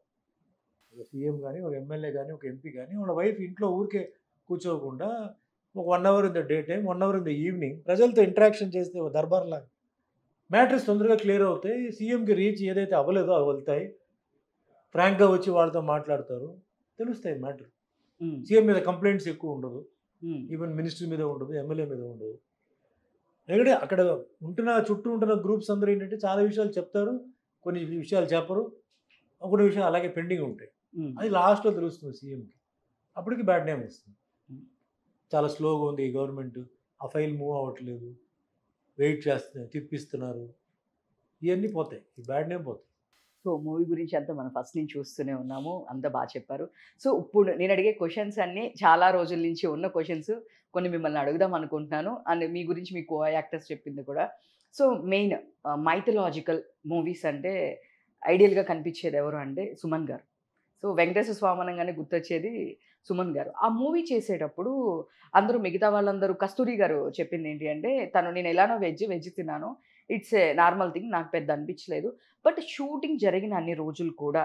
[SPEAKER 2] ఒక సీఎం కానీ, ఒక ఎమ్మెల్యే కానీ, ఒక ఎంపీ కానీ వాళ్ళ వైఫ్ ఇంట్లో ఊరికే కూర్చోకుండా ఒక 1 hour in the day time, 1 hour in the evening ప్రజలతో ఇంటరాక్షన్ చేస్తే ఒక దర్బార్ లాగా మ్యాటర్స్ తొందరగా క్లియర్ అవుతాయి. సీఎంకి రీచ్ ఏదైతే అవ్వలేదో అవి వెళ్తాయి. ఫ్రాంక్గా వచ్చి వాళ్ళతో మాట్లాడతారు, తెలుస్తాయి మ్యాటర్. సీఎం మీద కంప్లైంట్స్ ఎక్కువ ఉండదు, ఈవెన్ మినిస్టర్ మీద ఉండదు, ఎమ్మెల్యే మీద ఉండదు. ఎందుకంటే అక్కడ చుట్టూ ఉంటున్న గ్రూప్స్ అందరూ ఏంటంటే చాలా విషయాలు చెప్తారు, కొన్ని విషయాలు చెప్పరు, కొన్ని విషయాలు అలాగే పెండింగ్ ఉంటాయి. అది లాస్ట్లో తెలుస్తుంది సీఎంకి. అప్పటికి బ్యాడ్ నేమ్ వస్తుంది. చాలా స్లోగా ఉంది ఈ గవర్నమెంట్, ఆ ఫైల్ మూవ్ అవ్వట్లేదు, వెయిట్ చేస్తున్నారు, తిప్పిస్తున్నారు, ఇవన్నీ పోతాయి, ఈ బ్యాడ్ నేమ్ పోతాయి.
[SPEAKER 1] సో మూవీ గురించి అంతా మనం ఫస్ట్ నుంచి చూస్తూనే ఉన్నాము, అంతా బాగా చెప్పారు. సో ఇప్పుడు నేను అడిగే క్వశ్చన్స్ అన్నీ చాలా రోజుల నుంచి ఉన్న క్వశ్చన్స్, కొన్ని మిమ్మల్ని అడుగుదాం అనుకుంటున్నాను. అండ్ మీ గురించి మీ కో యాక్టర్స్ చెప్పింది కూడా. సో మెయిన్ మైథలాజికల్ మూవీస్ అంటే ఐడియల్గా కనిపించేది ఎవరు అంటే సుమన్ గారు. సో వెంకటేశ్వర స్వామి అనగానే గుర్తొచ్చేది సుమన్ గారు. ఆ మూవీ చేసేటప్పుడు అందరూ మిగతా వాళ్ళందరూ, కస్తూరి గారు చెప్పింది ఏంటి అంటే, నేను ఎలానో వెజ్ తిన్నాను, ఇట్స్ ఏ నార్మల్ థింగ్, నాకు పెద్ద అనిపించలేదు. బట్ షూటింగ్ జరిగిన అన్ని రోజులు కూడా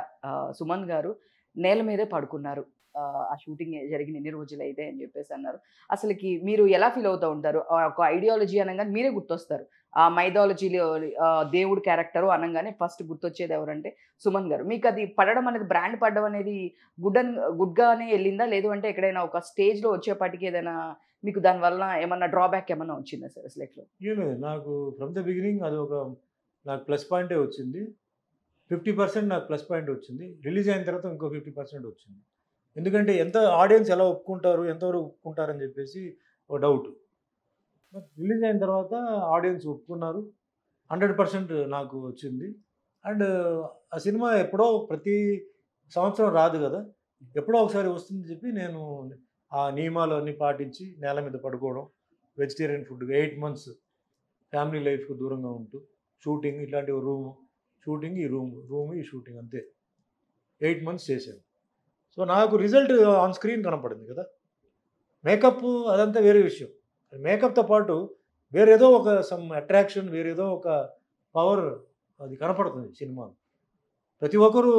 [SPEAKER 1] సుమన్ గారు నేల మీదే పడుకున్నారు, ఆ షూటింగ్ జరిగిన ఎన్ని రోజులు అయితే అని చెప్పేసి అన్నారు. అసలుకి మీరు ఎలా ఫీల్ అవుతూ ఉంటారు? ఒక ఐడియాలజీ అనగానే మీరే గుర్తొస్తారు. ఆ మైథాలజీలో దేవుడు క్యారెక్టరు అనగానే ఫస్ట్ గుర్తొచ్చేది ఎవరంటే సుమన్ గారు. మీకు అది పడడం అనేది, బ్రాండ్ పడడం అనేది గుడ్గానే వెళ్ళిందా? లేదు అంటే ఎక్కడైనా ఒక స్టేజ్లో వచ్చేపాటికి ఏదైనా మీకు దానివల్ల ఏమన్నా డ్రాబ్యాక్ ఏమన్నా వచ్చిందా సార్ అసలు ఎట్లా?
[SPEAKER 2] నాకు ఫ్రమ్ ద బిగినింగ్ అది ఒక నాకు ప్లస్ పాయింటే వచ్చింది. 50% నాకు ప్లస్ పాయింట్ వచ్చింది. రిలీజ్ అయిన తర్వాత ఇంకో 50% వచ్చింది. ఎందుకంటే ఎంత ఆడియన్స్ ఎలా ఒప్పుకుంటారు, ఎంతవరకు ఒప్పుకుంటారని చెప్పేసి ఒక డౌట్. బట్ రిలీజ్ అయిన తర్వాత ఆడియన్స్ ఒప్పుకున్నారు, 100% నాకు వచ్చింది. అండ్ ఆ సినిమా ఎప్పుడో, ప్రతి సంవత్సరం రాదు కదా, ఎప్పుడో ఒకసారి వస్తుంది చెప్పి నేను ఆ నియమాలు అన్నీ పాటించి నేల మీద పడుకోవడం, వెజిటేరియన్ ఫుడ్గా 8 months ఫ్యామిలీ లైఫ్కి దూరంగా ఉంటూ షూటింగ్, ఇట్లాంటి రూము, షూటింగ్, ఈ రూము ఈ షూటింగ్, అంతే 8 months చేశాను. సో నాకు రిజల్ట్ ఆన్ స్క్రీన్ కనపడింది కదా. మేకప్ అదంతా వేరే విషయం. మేకప్తో పాటు వేరేదో ఒక సమ్ అట్రాక్షన్, వేరేదో ఒక పవర్ అది కనపడుతుంది సినిమాలో. ప్రతి ఒక్కరూ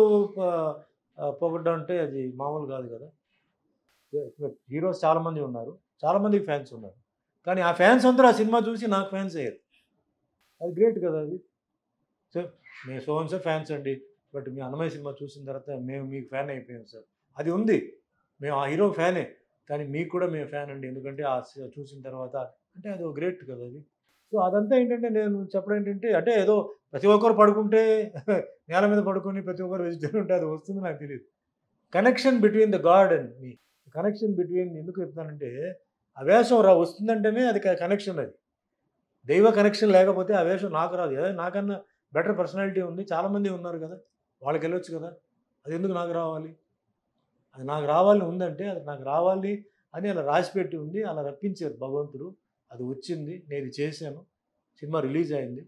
[SPEAKER 2] పొగడ్డం అంటే అది మామూలు కాదు కదా. హీరోస్ చాలామంది ఉన్నారు, చాలామందికి ఫ్యాన్స్ ఉన్నారు, కానీ ఆ ఫ్యాన్స్ అందరూ ఆ సినిమా చూసి నాకు ఫ్యాన్స్ అయ్యారు. అది గ్రేట్ కదా అది. సార్ మేము సో ఫ్యాన్స్ అండి, బట్ మీ అన్నమయ్య సినిమా చూసిన తర్వాత మేము మీకు ఫ్యాన్ అయిపోయాం సార్. అది ఉంది, మేము ఆ హీరో ఫ్యానే, కానీ మీకు కూడా మేము ఫ్యాన్ అండి, ఎందుకంటే ఆ చూసిన తర్వాత అంటే అది గ్రేట్ కదా అది. సో అదంతా ఏంటంటే నేను చెప్పడం ఏంటంటే, అంటే ఏదో ప్రతి ఒక్కరు పడుకుంటే నేల మీద పడుకొని ప్రతి ఒక్కరు వెజిటేరియన్ ఉంటే అది వస్తుంది నాకు తెలియదు. Connection between the God and me, connection between, ఎందుకు చెప్తానంటే ఆ వేషం వస్తుందంటేనే అది కనెక్షన్. అది దైవ కనెక్షన్ లేకపోతే ఆ వేషం నాకు రాదు కదా. నాకన్నా బెటర్ పర్సనాలిటీ ఉంది, చాలామంది ఉన్నారు కదా, వాళ్ళకి వెళ్ళొచ్చు కదా, అది ఎందుకు నాకు రావాలి? అది నాకు రావాలని ఉందంటే అది నాకు రావాలి అని అలా రాసిపెట్టి ఉంది, అలా రప్పించారు భగవంతుడు. అది వచ్చింది, నేను చేశాను, సినిమా రిలీజ్ అయింది,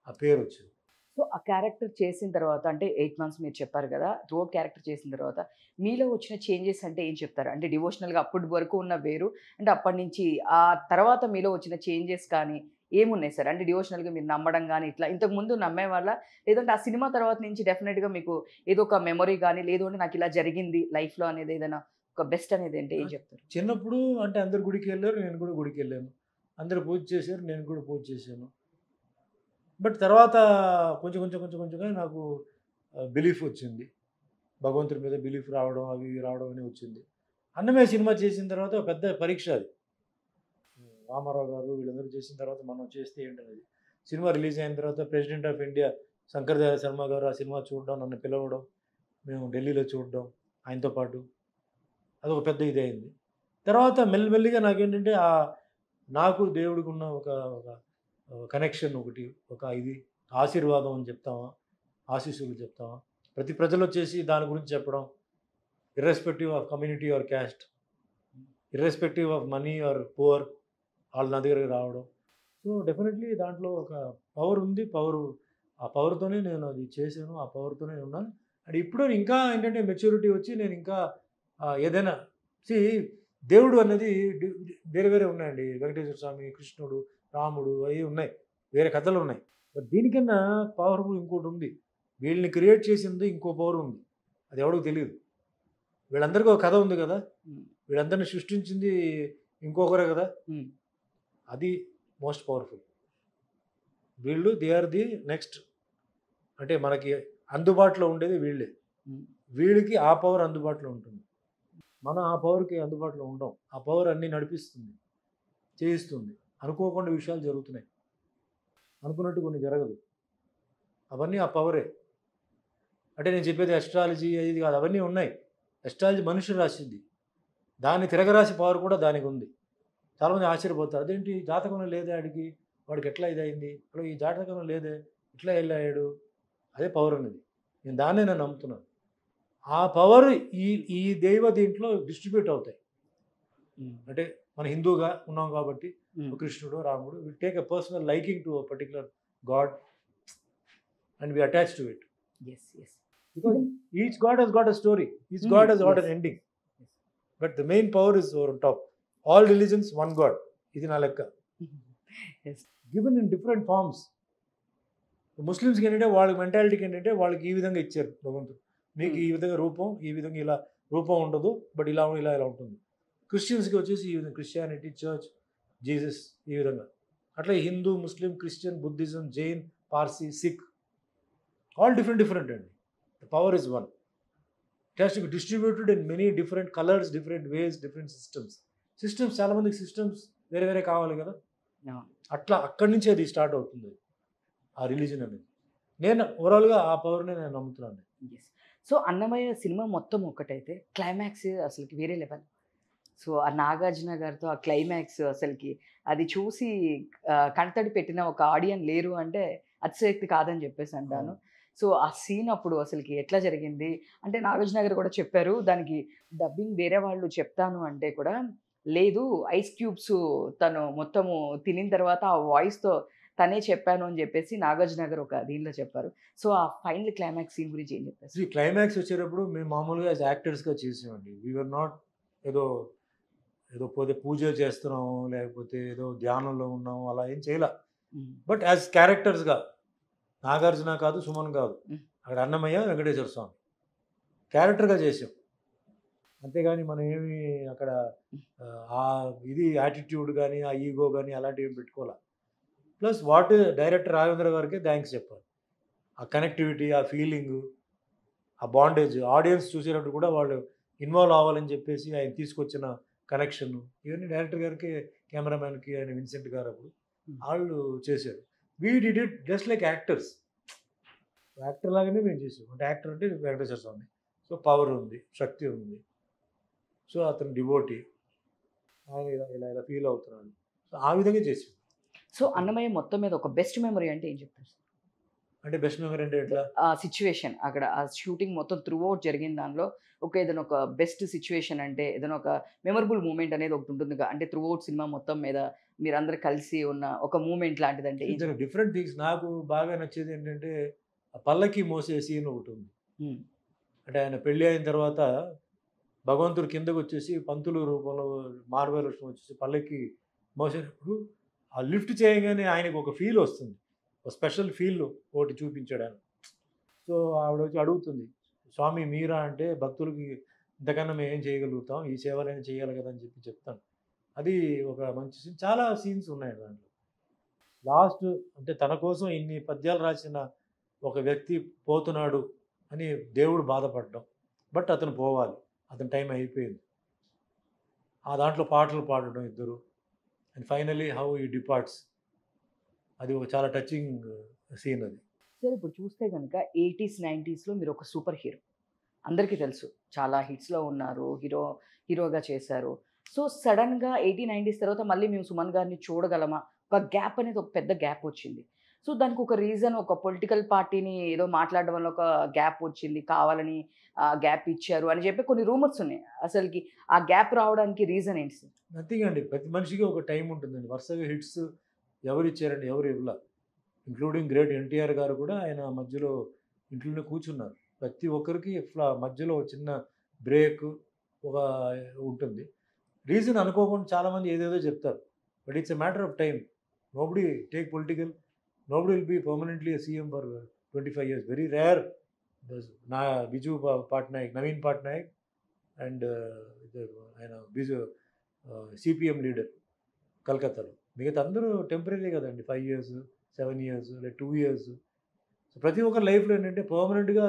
[SPEAKER 2] ఆ పేరు వచ్చింది.
[SPEAKER 1] సో ఆ క్యారెక్టర్ చేసిన తర్వాత అంటే 8 months మీరు చెప్పారు కదా, త్రూఅవుట్ క్యారెక్టర్ చేసిన తర్వాత మీలో వచ్చిన చేంజెస్ అంటే ఏం చెప్తారు? అంటే డివోషనల్గా అప్పటి వరకు ఉన్న వేరు, అంటే అప్పటి నుంచి ఆ తర్వాత మీలో వచ్చిన చేంజెస్ కానీ ఏమున్నాయి సార్? అంటే డివోషనల్గా మీరు నమ్మడం కానీ, ఇట్లా ఇంతకుముందు నమ్మేవాళ్ళ, లేదంటే ఆ సినిమా తర్వాత నుంచి డెఫినెట్గా మీకు ఏదో ఒక మెమొరీ కానీ, లేదు అంటే నాకు ఇలా జరిగింది లైఫ్లో అనేది ఏదైనా ఒక బెస్ట్ అనేది అంటే ఏం చెప్తారు?
[SPEAKER 2] చిన్నప్పుడు అంటే అందరు గుడికి వెళ్ళారు, నేను కూడా గుడికి వెళ్ళాను, అందరు పూజ చేశారు, నేను కూడా పూజ చేశాను. బట్ తర్వాత కొంచెంగా నాకు బిలీఫ్ వచ్చింది, భగవంతుడి మీద బిలీఫ్ రావడం, అవి రావడం అని వచ్చింది. అన్నమయ్య సినిమా చేసిన తర్వాత ఒక పెద్ద పరీక్ష అది. రామారావు గారు వీళ్ళందరూ చేసిన తర్వాత మనం చేస్తే ఏంటనేది. సినిమా రిలీజ్ అయిన తర్వాత president of India Shankar Dayal Sharma garu ఆ సినిమా చూడడం, నన్ను పిలవడం, మేము ఢిల్లీలో చూడడం ఆయనతో పాటు, అదొక పెద్ద ఇది అయింది. తర్వాత మెల్లిమెల్లిగా నాకేంటంటే నాకు దేవుడికి ఉన్న ఒక కనెక్షన్ ఒకటి, ఒక ఇది ఆశీర్వాదం అని చెప్తామా, ఆశీస్సులు చెప్తామా, ప్రతి ప్రజలు వచ్చేసి దాని గురించి చెప్పడం, irrespective of community or caste, irrespective of money or poor, వాళ్ళు నా దగ్గరికి రావడం. సో డెఫినెట్లీ దాంట్లో ఒక పవర్ ఉంది, ఆ పవర్తోనే నేను అది చేశాను, ఆ పవర్తోనే ఉన్నాను. అండ్ ఇప్పుడు ఇంకా ఏంటంటే మెచ్యూరిటీ వచ్చి నేను ఇంకా ఏదైనా దేవుడు అన్నది వేరే వేరే ఉన్నాయండి. వెంకటేశ్వర స్వామి, కృష్ణుడు, రాముడు అవి ఉన్నాయి. వేరే కథలు ఉన్నాయి. బట్ దీనికన్నా పవర్ఫుల్ ఇంకోటి ఉంది. వీళ్ళని క్రియేట్ చేసింది ఇంకో పవర్ ఉంది. అది ఎవడికి తెలియదు. వీళ్ళందరికీ ఒక కథ ఉంది కదా! వీళ్ళందరిని సృష్టించింది ఇంకొకరే కదా! అది మోస్ట్ పవర్ఫుల్. వీళ్ళు దే ఆర్ ది నెక్స్ట్. అంటే మనకి అందుబాటులో ఉండేది వీళ్ళే. వీళ్ళకి ఆ పవర్ అందుబాటులో ఉంటుంది. మనం ఆ పవర్‌కి అందుబాటులో ఉండం. ఆ పవర్ అన్నీ నడిపిస్తుంది, చేయిస్తుంది. అనుకోకుండా విషయాలు జరుగుతున్నాయి. అనుకున్నట్టు కొన్ని జరగదు. అవన్నీ ఆ పవరే. అంటే నేను చెప్పేది అస్ట్రాలజీ ఇది కాదు. అవన్నీ ఉన్నాయి. అస్ట్రాలజీ మనిషి రాసింది. దాన్ని తిరగరాసి పవర్ కూడా దానికి ఉంది. చాలామంది ఆశ్చర్యపోతారు. అదేంటి జాతకంలో లేదే ఆడికి, వాడికి ఎట్లా ఇదయింది? అసలు ఈ జాతకంలో లేదే, ఇట్లా ఎళ్ళాడు. అదే పవర్ అనేది. నేను నమ్ముతున్నాను. ఆ పవర్ ఈ ఈ దైవ దీంట్లో డిస్ట్రిబ్యూట్ అవుతాయి. అంటే మన హిందూగా ఉన్నాం కాబట్టి కృష్ణుడు, రాముడు we take a personal liking to a particular god and we attach to it. Because each god has got a story. Each god has got an ending. But the main power is over on top. All religions, one god. ఇది నా లెక్క. Given in different forms. ముస్లిమ్స్కి ఏంటంటే వాళ్ళ మెంటాలిటీకి ఏంటంటే వాళ్ళకి ఈ విధంగా ఇచ్చారు భగవంతుడు. మీకు ఈ విధంగా రూపం, ఈ విధంగా ఇలా రూపం ఉండదు, బట్ ఇలా ఇలా ఇలా ఉంటుంది. క్రిస్టియన్స్కి వచ్చేసి ఈ విధంగా క్రిస్టియానిటీ, చర్చ్, జీసస్ ఈ విధంగా. అట్లా Hindu, Muslim, Christian, Buddhism, Jain, Parsi, Sikh all different అండి. The power is one. It has to be distributed in many different colors, different ways, different systems. Systems చాలా మందికి సిస్టమ్స్ వేరే వేరే కావాలి కదా. అట్లా అక్కడి నుంచి అది స్టార్ట్ అవుతుంది ఆ రిలీజన్ అనేది. నేను ఓవరాల్గా ఆ పవర్ని నేను నమ్ముతున్నాను.
[SPEAKER 1] సో అన్నమయ్య సినిమా మొత్తం ఒక్కటైతే క్లైమాక్స్ అసలుకి వేరే లెవెల్. సో ఆ నాగార్జున గారితో ఆ క్లైమాక్స్ అసలుకి అది చూసి కంటడి పెట్టిన ఒక ఆడియన్ లేరు అంటే అతిశయక్తి కాదని చెప్పేసి అంటాను. సో ఆ సీన్ అప్పుడు అసలుకి ఎట్లా జరిగింది అంటే నాగార్జున గారు కూడా చెప్పారు, దానికి డబ్బింగ్ వేరే వాళ్ళు చెప్తాను అంటే కూడా లేదు, ఐస్ క్యూబ్స్ తను మొత్తము తినిన తర్వాత ఆ వాయిస్తో తనే చెప్పాను అని చెప్పేసి నాగార్జున గారు ఒక దీనిలో చెప్పారు. సో ఆ ఫైనల్ క్లైమాక్స్ సీన్ గురించి ఏం చెప్పారు?
[SPEAKER 2] ఈ క్లైమాక్స్ వచ్చేటప్పుడు మేము మామూలుగా యాజ్ యాక్టర్స్గా చేసామండి. వీఆర్ నాట్ ఏదో ఏదో పోతే పూజ చేస్తున్నాము, లేకపోతే ఏదో ధ్యానంలో ఉన్నాము, అలా ఏం చేయలే. బట్ యాజ్ క్యారెక్టర్స్గా నాగార్జున కాదు, సుమన్ కాదు, అక్కడ అన్నమయ్య, వెంకటేశ్వర స్వామి క్యారెక్టర్గా చేసాం. అంతేగాని మనం ఏమి అక్కడ ఆ ఇది యాటిట్యూడ్ కానీ ఆ ఈగో కానీ అలాంటివి ఏం పెట్టుకోవాలి. ప్లస్ వాట్ డైరెక్టర్ రాఘవేంద్ర గారికి థ్యాంక్స్ చెప్పాలి. ఆ కనెక్టివిటీ, ఆ ఫీలింగు, ఆ బాండేజ్ ఆడియన్స్ చూసేటప్పుడు కూడా వాళ్ళు ఇన్వాల్వ్ అవ్వాలని చెప్పేసి ఆయన తీసుకొచ్చిన కనెక్షన్ ఇవన్నీ డైరెక్టర్ గారికి, కెమెరామ్యాన్కి, ఆయన విన్సెంట్ గారు అప్పుడు వాళ్ళు చేశారు. We did it just like actors. Actor లాగానే మేము చేసాం. అంటే యాక్టర్ అంటే వెంకటేశ్వర స్వామి. సో పవర్ ఉంది, శక్తి ఉంది. సో అతను డివోటీ, ఆయన ఇలా ఇలా ఇలా ఫీల్ అవుతున్నాడు. సో ఆ విధంగా చేసాం.
[SPEAKER 1] సో అన్నమయ్య మొత్తం మీద ఒక బెస్ట్ మెమరీ అంటే ఏం చెప్తారు?
[SPEAKER 2] అంటే బెస్ట్ మెమరీ అంటే ఎట్లా?
[SPEAKER 1] ఆ సిచ్యువేషన్ అక్కడ ఆ షూటింగ్ మొత్తం త్రూ అవుట్ జరిగిన దానిలో ఏదైనా ఒక బెస్ట్ సిచ్యువేషన్ అంటే ఏదైనా ఒక మెమరబుల్ మూమెంట్ అనేది ఒకటి ఉంటుంది. అంటే త్రూ అవుట్ సినిమా మొత్తం మీద మీరందరూ కలిసి ఉన్న ఒక మూమెంట్ లాంటిదంటే
[SPEAKER 2] డిఫరెంట్ థింగ్స్. నాకు బాగా నచ్చేది ఏంటంటే పల్లకి మోసే సీన్ ఒకటి ఉంది. అంటే ఆయన పెళ్ళి అయిన తర్వాత భగవంతుడు కిందకు వచ్చేసి పంతులు రూపంలో మార్బల్ వచ్చేసి పల్లకి మోసేటప్పుడు ఆ లిఫ్ట్ చేయగానే ఆయనకు ఒక ఫీల్ వస్తుంది, ఒక స్పెషల్ ఫీల్ ఒకటి చూపించాడు ఆయన. సో ఆవిడ వచ్చి అడుగుతుంది, స్వామి మీరా అంటే భక్తులకి ఇంతకన్నా మేము ఏం చేయగలుగుతాం, ఈ సేవలైనా చేయాలి కదా అని చెప్తాను. అది ఒక మంచి సీన్. చాలా సీన్స్ ఉన్నాయి దాంట్లో. లాస్ట్ అంటే తన కోసం ఇన్ని పద్యాలు రాసిన ఒక వ్యక్తి పోతున్నాడు అని దేవుడు బాధపడ్డం, బట్ అతను పోవాలి, అతని టైం అయిపోయింది. ఆ దాంట్లో పాటలు పాడడం ఇద్దరు, అండ్ ఫైనలీ హౌ ఈ డిపార్ట్స్. అది ఒక చాలా టచింగ్ సీన్ అది.
[SPEAKER 1] సార్ ఇప్పుడు చూస్తే కనుక 80s 90sలో మీరు ఒక సూపర్ హీరో, అందరికీ తెలుసు, చాలా హిట్స్లో ఉన్నారు, హీరోగా చేశారు. సో సడన్గా 80s 90s తర్వాత మళ్ళీ మేము సుమన్ గారిని చూడగలమా? ఒక గ్యాప్ అనేది ఒక పెద్ద గ్యాప్ వచ్చింది. సో దానికి ఒక రీజన్, ఒక పొలిటికల్ పార్టీని ఏదో మాట్లాడడం వల్ల ఒక గ్యాప్ వచ్చింది, కావాలని గ్యాప్ ఇచ్చారు అని చెప్పి కొన్ని రూమర్స్ ఉన్నాయి. అసలుకి ఆ గ్యాప్ రావడానికి రీజన్ ఏంటి సార్?
[SPEAKER 2] నథింగ్ అండి. ప్రతి మనిషికి ఒక టైం ఉంటుందండి. వరుసగా హిట్స్ ఎవరు ఇచ్చారండి? ఎవరు ఇవ్వలా. ఇంక్లూడింగ్ గ్రేట్ ఎన్టీఆర్ గారు కూడా ఆయన మధ్యలో ఇంట్లోనే కూర్చున్నారు. ప్రతి ఒక్కరికి మధ్యలో చిన్న బ్రేక్ ఒక ఉంటుంది. రీజన్ అనుకోకుండా చాలామంది ఏదేదో చెప్తారు. But it's a matter of time. Nobody take political, nobody will be permanently CM for 25 years. Very rare. నా బిజు పట్నాయక్, నవీన్ పట్నాయక్ అండ్ ఆయన బిజు సిపిఎం లీడర్ కలకత్తాలో. మిగతా అందరూ టెంపరీ కదండి, 5 years, 7 years, లేదా 2 years. సో ప్రతి ఒక్కరి లైఫ్లో ఏంటంటే పర్మనెంట్గా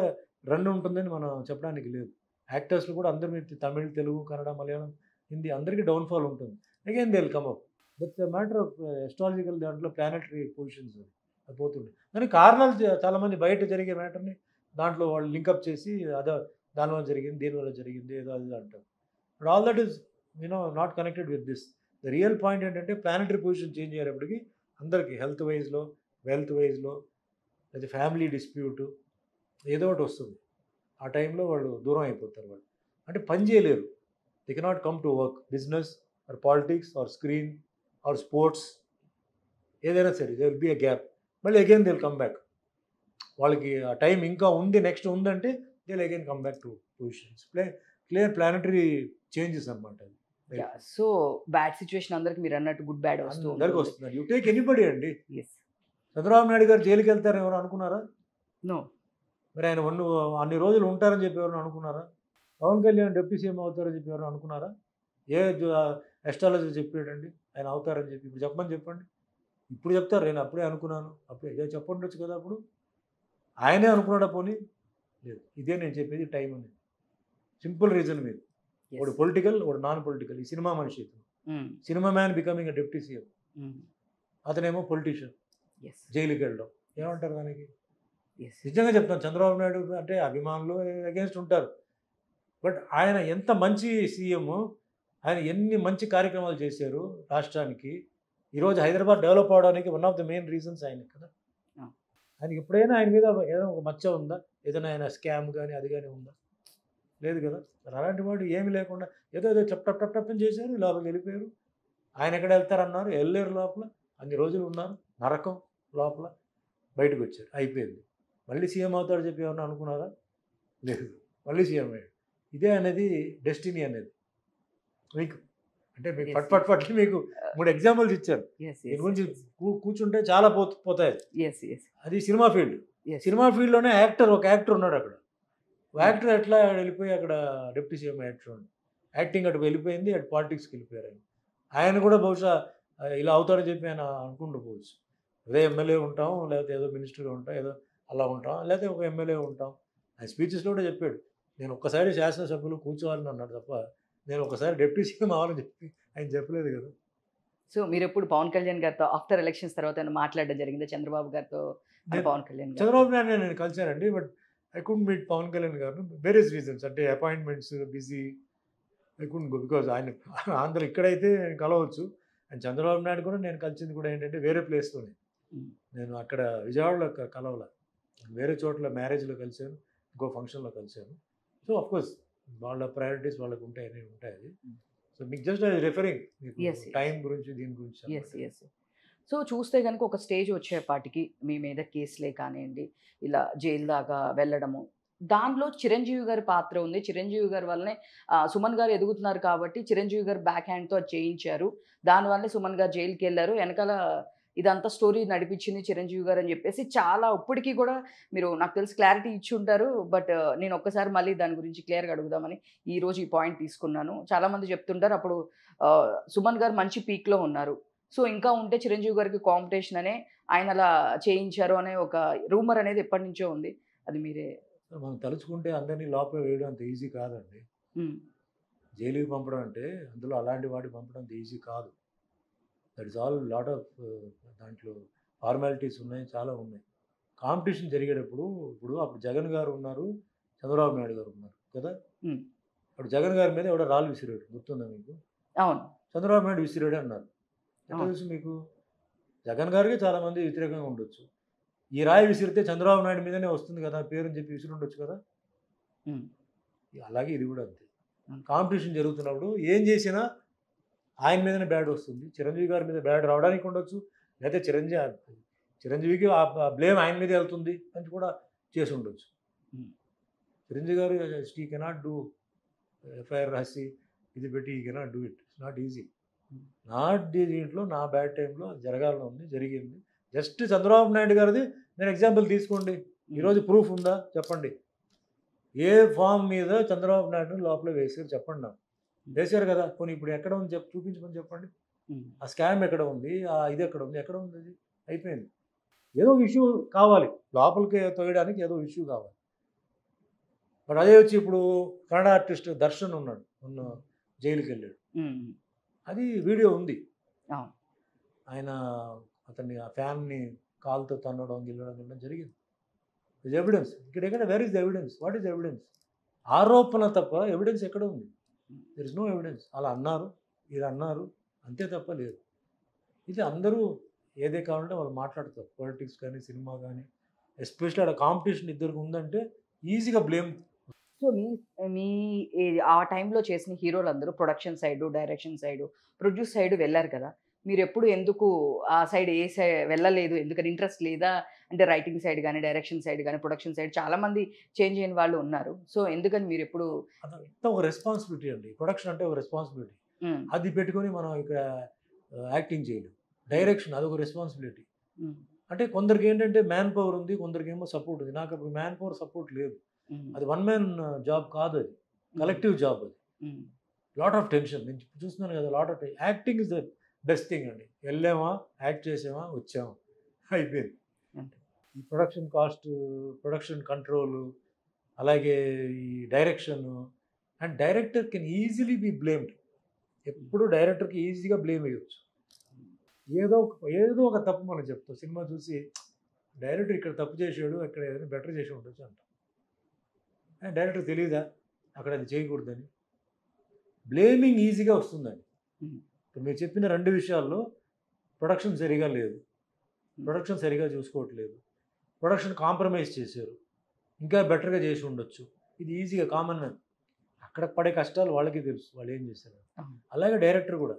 [SPEAKER 2] రన్ ఉంటుందని మనం చెప్పడానికి లేదు. యాక్టర్స్లో కూడా అందరూ మీరు తమిళ్, తెలుగు, కన్నడ, మలయాళం, హిందీ అందరికీ డౌన్ఫాల్ ఉంటుంది. Again they will come up. That's a matter of astrological దాంట్లో ప్లానటరీ పొజిషన్స్ అది పోతుంది. కానీ కారణాలు చాలామంది బయట జరిగే మ్యాటర్ని దాంట్లో వాళ్ళు లింకప్ చేసి దానివల్ల జరిగింది, దీనివల్ల జరిగింది, ఏదో అది అంటారు. But all that is not connected with this. The real point ఏంటంటే ప్లానటరీ పొజిషన్ చేంజ్ అయ్యేటప్పటికి అందరికీ హెల్త్ వైజ్లో, వెల్త్ వైజ్లో, లేదా ఫ్యామిలీ డిస్ప్యూట్ ఏదో ఒకటి వస్తుంది. ఆ టైంలో వాళ్ళు దూరం అయిపోతారు. వాళ్ళు అంటే పని చేయలేరు. They cannot come to work, business or politics or screen or sports, ఏదైనా సరే they will be a gap. మళ్ళీ again they will come back. వాళ్ళకి ఆ టైం ఇంకా ఉంది, నెక్స్ట్ ఉందంటే they will again come back to positions. Clear planetary changes అనమాట.
[SPEAKER 1] So bad situation అందరికి మీరు అన్నట్టు గుడ్ బ్యాడ్
[SPEAKER 2] అందరికి వస్తుంది. యూ టేక్ ఎనీబడి అండి.
[SPEAKER 1] Yes.
[SPEAKER 2] చంద్రబాబు నాయుడు గారు జైలుకి వెళ్తారని ఎవరు అనుకున్నారా?
[SPEAKER 1] No.
[SPEAKER 2] మరి ఆయన అన్ని రోజులు ఉంటారని చెప్పి ఎవరు అనుకున్నారా? పవన్ కళ్యాణ్ డిప్యూటీ సీఎం అవుతారని చెప్పి ఎవరు అనుకున్నారా? ఏ ఎస్ట్రాలజీ చెప్పాడండి ఆయన అవుతారని చెప్పి? ఇప్పుడు చెప్పండి. ఇప్పుడు చెప్తారు నేను అప్పుడే అనుకున్నాను, అప్పుడే చెప్పండొచ్చు కదా. అప్పుడు ఆయనే అనుకున్నాడా? పోనీ లేదు. ఇదే నేను చెప్పేది టైం అనేది. సింపుల్ రీజన్ మీద ఒకటి పొలిటికల్, ఒకటి నాన్ పొలిటికల్. ఈ సినిమా మనిషి, cinema man becoming deputy CM, అతనేమో పొలిటీషియన్ జైలుకి వెళ్ళడం. ఏమంటారు దానికి? నిజంగా చెప్తాను, చంద్రబాబు నాయుడు అంటే అభిమానులు అగేన్స్ట్ ఉంటారు. బట్ ఆయన ఎంత మంచి సీఎం, ఆయన ఎన్ని మంచి కార్యక్రమాలు చేశారు రాష్ట్రానికి. ఈరోజు హైదరాబాద్ డెవలప్ అవడానికి one of the main reasons ఆయన కదా. ఆయనకి ఎప్పుడైనా ఆయన మీద ఏదైనా ఒక మచ్చ ఉందా? ఏదైనా ఆయన స్కామ్ కానీ అది కానీ ఉందా? లేదు కదా. అలాంటి వాడు ఏమి లేకుండా ఏదో టప్ చేశారు, లోపలికి వెళ్ళిపోయారు. ఆయన ఎక్కడ వెళ్తారన్నారు, వెళ్ళారు. లోపల అన్ని రోజులు ఉన్నారు, నరకం లోపల, బయటకు వచ్చారు, అయిపోయింది. మళ్ళీ సీఎం అవుతాడు చెప్పి ఏమన్నా అనుకున్నారా? లేదు, మళ్ళీ సీఎం అయ్యాడు. ఇదే అనేది డెస్టినీ అనేది. మీకు అంటే మీకు పట్టు మీకు 3 ఎగ్జాంపుల్స్ ఇచ్చారు. దీని గురించి కూర్చుంటే చాలా పోతాయి. అది సినిమా ఫీల్డ్. సినిమా ఫీల్డ్లోనే ఒక యాక్టర్ ఉన్నాడు అక్కడ. యాక్టర్ ఎట్లా వెళ్ళిపోయి అక్కడ డిప్యూటీ సీఎం యాక్టింగ్ అటు వెళ్ళిపోయింది, అటు పాలిటిక్స్కి వెళ్ళిపోయారు. ఆయన కూడా బహుశా ఇలా అవుతారని చెప్పి ఆయన అనుకుంటూ అదే ఎమ్మెల్యే ఉంటాం, లేకపోతే ఏదో మినిస్టర్గా ఉంటాం, ఏదో అలా ఉంటాం, లేకపోతే ఒక ఎమ్మెల్యే ఉంటాం. ఆయన స్పీచెస్లో కూడా చెప్పాడు, నేను ఒక్కసారి శాసనసభ్యులు కూర్చోవాలని అన్నాడు తప్ప నేను ఒకసారి డిప్యూటీ సీఎం అవ్వాలని చెప్పి ఆయన చెప్పలేదు కదా.
[SPEAKER 1] సో మీరు ఎప్పుడు పవన్ కళ్యాణ్ గారితో ఆఫ్టర్ ఎలక్షన్స్ తర్వాత మాట్లాడడం జరిగిందా? చంద్రబాబు గారితో పవన్ కళ్యాణ్ గారు?
[SPEAKER 2] చంద్రబాబు నాయుడు నేను కలిశానండి, but I couldn't meet Pawan Kalyan garu. Various reasons, అంటే appointments, busy, I couldn't go. Because ఆయన ఆంధ్ర ఇక్కడైతే నేను కలవచ్చు. అండ్ చంద్రబాబు నాయుడు కూడా నేను కలిసింది కూడా ఏంటంటే వేరే ప్లేస్లోనే. నేను అక్కడ విజయవాడలో కలవాల, వేరే చోట్ల మ్యారేజ్లో కలిశాను, ఇంకో ఫంక్షన్లో కలిశాను. సో అఫ్కోర్స్ వాళ్ళ ప్రయారిటీస్ వాళ్ళకు ఉంటాయి. అది సో మీకు జస్ట్ రిఫరింగ్ టైం గురించి, దీని గురించి.
[SPEAKER 1] సో చూస్తే కనుక ఒక స్టేజ్ వచ్చేపాటికి మీ మీద కేసులే కానివ్వండి, ఇలా జైలు దాకా వెళ్ళడము, దానిలో చిరంజీవి గారి పాత్ర ఉంది. చిరంజీవి గారి వల్లనే సుమన్ గారు ఎదుగుతున్నారు కాబట్టి చిరంజీవి గారు బ్యాక్ హ్యాండ్తో అది చేయించారు. దానివల్లనే సుమన్ గారు జైలుకి వెళ్ళారు. వెనకాల ఇదంతా స్టోరీ నడిపించింది చిరంజీవి గారు అని చెప్పేసి చాలా ఇప్పటికీ కూడా మీరు నాకు తెలిసి క్లారిటీ ఇచ్చి ఉంటారు. బట్ నేను ఒక్కసారి మళ్ళీ దాని గురించి క్లియర్గా అడుగుదామని ఈరోజు ఈ పాయింట్ తీసుకున్నాను. చాలామంది చెప్తుంటారు అప్పుడు సుమన్ గారు మంచి పీక్లో ఉన్నారు, సో ఇంకా ఉంటే చిరంజీవి గారికి కాంపిటీషన్ అనే ఆయన అలా చేయించారు అనే ఒక రూమర్ అనేది ఎప్పటి నుంచో ఉంది. అది మీరే
[SPEAKER 2] మనం తలుచుకుంటే అందరినీ లోపల వేయడం అంత ఈజీ కాదండి. జైలుకి పంపడం అంటే అందులో అలాంటి వాటి పంపడం అంత ఈజీ కాదు. That is all lot of దాంట్లో ఫార్మాలిటీస్ ఉన్నాయి, చాలా ఉన్నాయి. కాంపిటీషన్ జరిగేటప్పుడు అప్పుడు జగన్ గారు ఉన్నారు, చంద్రబాబు నాయుడు గారు ఉన్నారు కదా. అప్పుడు జగన్ గారి మీద ఎవడో రాళ్ళు విసిరాడు, గుర్తుందా మీకు?
[SPEAKER 1] అవును.
[SPEAKER 2] చంద్రబాబు నాయుడు విసిరాడు అన్నారు. ఎట్లా తెలుసు మీకు? జగన్ గారికి చాలామంది వ్యతిరేకంగా ఉండొచ్చు. ఈ రాయి విసిరితే చంద్రబాబు నాయుడు మీదనే వస్తుంది కదా పేరు అని చెప్పి విసిరి ఉండొచ్చు కదా. అలాగే ఇది కూడా అంతే. కాంపిటీషన్ జరుగుతున్నప్పుడు ఏం చేసినా ఆయన మీదనే బ్యాడ్ వస్తుంది. చిరంజీవి గారి మీద బ్యాడ్ రావడానికి ఉండొచ్చు, లేకపోతే చిరంజీవికి ఆ బ్లేమ్ ఆయన మీద వెళ్తుంది అని కూడా చేసి ఉండొచ్చు. చిరంజీవి గారు హీ కెనాట్ డూ ఎఫ్ఐఆర్ రాసి ఇది పెట్టి ఈ cannot do it. It's not easy. Not దీంట్లో నా బ్యాడ్ టైంలో జరగాలని ఉంది, జరిగింది. జస్ట్ చంద్రబాబు నాయుడు గారిది నేను ఎగ్జాంపుల్ తీసుకోండి. ఈరోజు ప్రూఫ్ ఉందా చెప్పండి. ఏ ఫామ్ మీద చంద్రబాబు నాయుడు లోపల వేసారు చెప్పండి నాకు. వేశారు కదా, కొన్ని ఇప్పుడు ఎక్కడ ఉంది చూపించమని చెప్పండి. ఆ స్కామ్ ఎక్కడ ఉంది, ఆ ఇది ఎక్కడ ఉంది, ఎక్కడ ఉంది, అది అయిపోయింది. ఏదో ఇష్యూ కావాలి, లోపలికి తోయడానికి ఏదో ఇష్యూ కావాలి. బట్ అదే వచ్చి ఇప్పుడు కన్నడ ఆర్టిస్ట్ దర్శన్ ఉన్నాడు, మొన్న జైలుకి వెళ్ళాడు. అది వీడియో ఉంది. ఆయన అతన్ని ఆ ఫ్యాన్ని కాల్తో తన్నడం గిల్లడం జరిగింది. Is evidence. ఇక్కడ where is the evidence? What is evidence? ఆరోపణ తప్ప ఎవిడెన్స్ ఎక్కడ ఉంది? There is no evidence. అలా అన్నారు, ఇది అన్నారు, అంతే తప్ప లేదు. ఇది అందరూ ఏదే కావాలంటే వాళ్ళు మాట్లాడతారు. పొలిటిక్స్ కానీ సినిమా కానీ, ఎస్పెషల్లీ అక్కడ కాంపిటీషన్ ఇద్దరికి ఉందంటే ఈజీగా బ్లేమ్.
[SPEAKER 1] సో మీ ఆ టైంలో చేసిన హీరోలు అందరూ production side, direction side, produce side వెళ్ళారు కదా. మీరు ఎప్పుడు ఎందుకు ఆ సైడ్ వెళ్ళలేదు? ఎందుకని ఇంట్రెస్ట్ లేదా? అంటే రైటింగ్ సైడ్ కానీ, డైరెక్షన్ సైడ్ కానీ, ప్రొడక్షన్ సైడ్ చాలామంది చేంజ్ అయిన వాళ్ళు ఉన్నారు. సో ఎందుకని మీరు ఎప్పుడు?
[SPEAKER 2] అదంతా ఒక రెస్పాన్సిబిలిటీ అండి. ప్రొడక్షన్ అంటే ఒక రెస్పాన్సిబిలిటీ. అది పెట్టుకొని మనం ఇక్కడ యాక్టింగ్ చేయలేం. డైరెక్షన్ అదొక రెస్పాన్సిబిలిటీ. అంటే కొందరికి ఏంటంటే మ్యాన్ పవర్ ఉంది, కొందరికి ఏమో సపోర్ట్ ఉంది. నాకు అప్పుడు మ్యాన్ పవర్ సపోర్ట్ లేదు. అది వన్ మ్యాన్ జాబ్ కాదు, అది కలెక్టివ్ జాబ్. అది లాట్ ఆఫ్ టెన్షన్. నేను చూస్తున్నాను కదా, lot of acting is the best thing అండి. వెళ్ళామా, యాక్ట్ చేసామా, వచ్చామా, అయిపోయింది. ఈ ప్రొడక్షన్ కాస్ట్, ప్రొడక్షన్ కంట్రోలు, అలాగే ఈ direction. And director can easily be blamed. ఎప్పుడు డైరెక్టర్కి ఈజీగా బ్లేమ్ వేయవచ్చు. ఏదో ఒక తప్పు మనం చెప్తాం. సినిమా చూసి డైరెక్టర్ ఇక్కడ తప్పు చేసాడు, అక్కడ ఏదైనా బెటర్ చేసి ఉండొచ్చు అంటాం. డైరెక్టర్ తెలియదా అక్కడ అది చేయకూడదని? బ్లేమింగ్ ఈజీగా వస్తుందండి. ఇప్పుడు మీరు చెప్పిన 2 విషయాల్లో ప్రొడక్షన్ సరిగా లేదు, ప్రొడక్షన్ సరిగా చూసుకోవట్లేదు, ప్రొడక్షన్ కాంప్రమైజ్ చేశారు, ఇంకా బెటర్గా చేసి ఉండొచ్చు. ఇది ఈజీగా కామన్ మ్యాన్ అక్కడ పడే కష్టాలు వాళ్ళకి తెలుసు, వాళ్ళు ఏం చేశారు. అలాగే డైరెక్టర్ కూడా,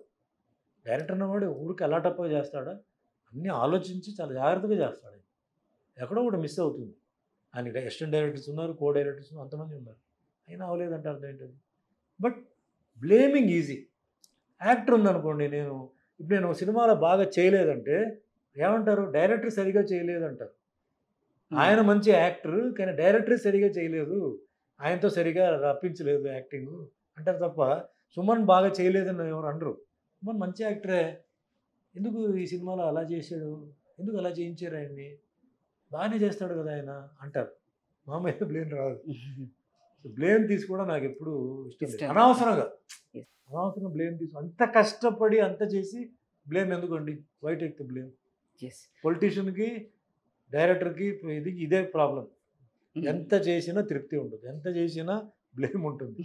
[SPEAKER 2] డైరెక్టర్ అన్నవాడు ఊరికి ఎలా టప్పగా చేస్తాడా, అన్నీ ఆలోచించి చాలా జాగ్రత్తగా చేస్తాడు. ఎక్కడో కూడా మిస్ అవుతుంది. ఆయన అసిస్టెంట్ డైరెక్టర్స్ ఉన్నారు, కో డైరెక్టర్స్ ఉన్నారు, అంతమంది ఉన్నారు, అయినా అవ్వలేదంటే అర్థం ఏంటది? But blaming easy. యాక్టర్ ఉందనుకోండి, ఇప్పుడు నేను సినిమాలో బాగా చేయలేదంటే ఏమంటారు? డైరెక్టర్ సరిగా చేయలేదంటారు. ఆయన మంచి యాక్టర్ కానీ డైరెక్టర్ సరిగా చేయలేదు, ఆయనతో సరిగా రప్పించలేదు యాక్టింగ్ అంటారు తప్ప సుమన్ బాగా చేయలేదని ఎవరు అనరు. సుమన్ మంచి యాక్టరే, ఎందుకు ఈ సినిమాలో అలా చేశాడు, ఎందుకు అలా చేయించారు, ఆయన్ని బాగానే చేస్తాడు కదా ఆయన అంటారు. మా మీద బ్లేమ్ రాదు. బ్లేమ్ తీసుకోవడం నాకు ఎప్పుడు ఇష్టం లేదు. అనవసరంగా బ్లేమ్ అంత కష్టపడి అంత చేసి బ్లేమ్ ఎందుకండి? Why take the blame? పొలిటీషియన్కి, డైరెక్టర్కి ఇదే ప్రాబ్లం. ఎంత చేసినా తృప్తి ఉండదు, ఎంత చేసినా బ్లేమ్ ఉంటుంది,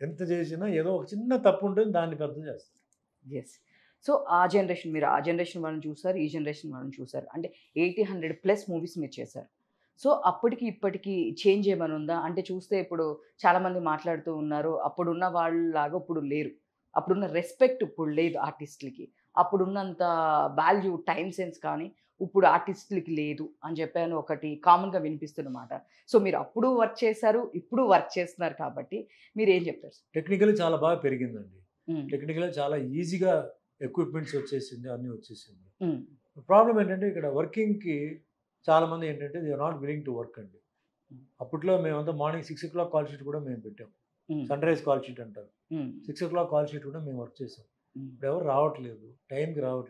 [SPEAKER 2] ఎంత చేసినా ఏదో ఒక చిన్న తప్పు ఉంటుంది, దాన్ని పెద్ద చేస్తారు.
[SPEAKER 1] సో ఆ జనరేషన్, మీరు ఆ జనరేషన్ వాళ్ళని చూసారు, ఈ జనరేషన్ వాళ్ళని చూసారు. అంటే 80-100+ మూవీస్ మీరు చేశారు. సో అప్పటికి ఇప్పటికి చేంజ్ ఏమైనా ఉందా? అంటే చూస్తే ఇప్పుడు చాలామంది మాట్లాడుతూ ఉన్నారు, అప్పుడున్న వాళ్ళలాగా ఇప్పుడు లేరు, అప్పుడున్న రెస్పెక్ట్ ఇప్పుడు లేదు ఆర్టిస్టులకి, అప్పుడున్నంత వాల్యూ, టైం సెన్స్ కానీ ఇప్పుడు ఆర్టిస్టులకి లేదు అని చెప్పాను, ఒకటి కామన్గా వినిపిస్తున్నమాట. సో మీరు అప్పుడు వర్క్ చేశారు, ఇప్పుడు వర్క్ చేస్తున్నారు కాబట్టి మీరు ఏం చెప్తారు?
[SPEAKER 2] టెక్నికల్లీ చాలా బాగా పెరిగిందండి. టెక్నికల్గా చాలా ఈజీగా ఎక్విప్మెంట్స్ వచ్చేసింది, అన్నీ వచ్చేసింది. ప్రాబ్లం ఏంటంటే ఇక్కడ వర్కింగ్కి చాలామంది ఏంటంటే they are not willing to work అండి. అప్పట్లో మేమంతా మార్నింగ్ 6 o'clock కాల్ షీట్ కూడా మేము పెట్టాం. సన్ రైజ్ కాల్ షీట్ అంటారు. 6 o'clock కాల్ షీట్ కూడా మేము వర్క్ చేసాం. ఇప్పుడు ఎవరు రావట్లేదు, టైంకి రావట్లేదు.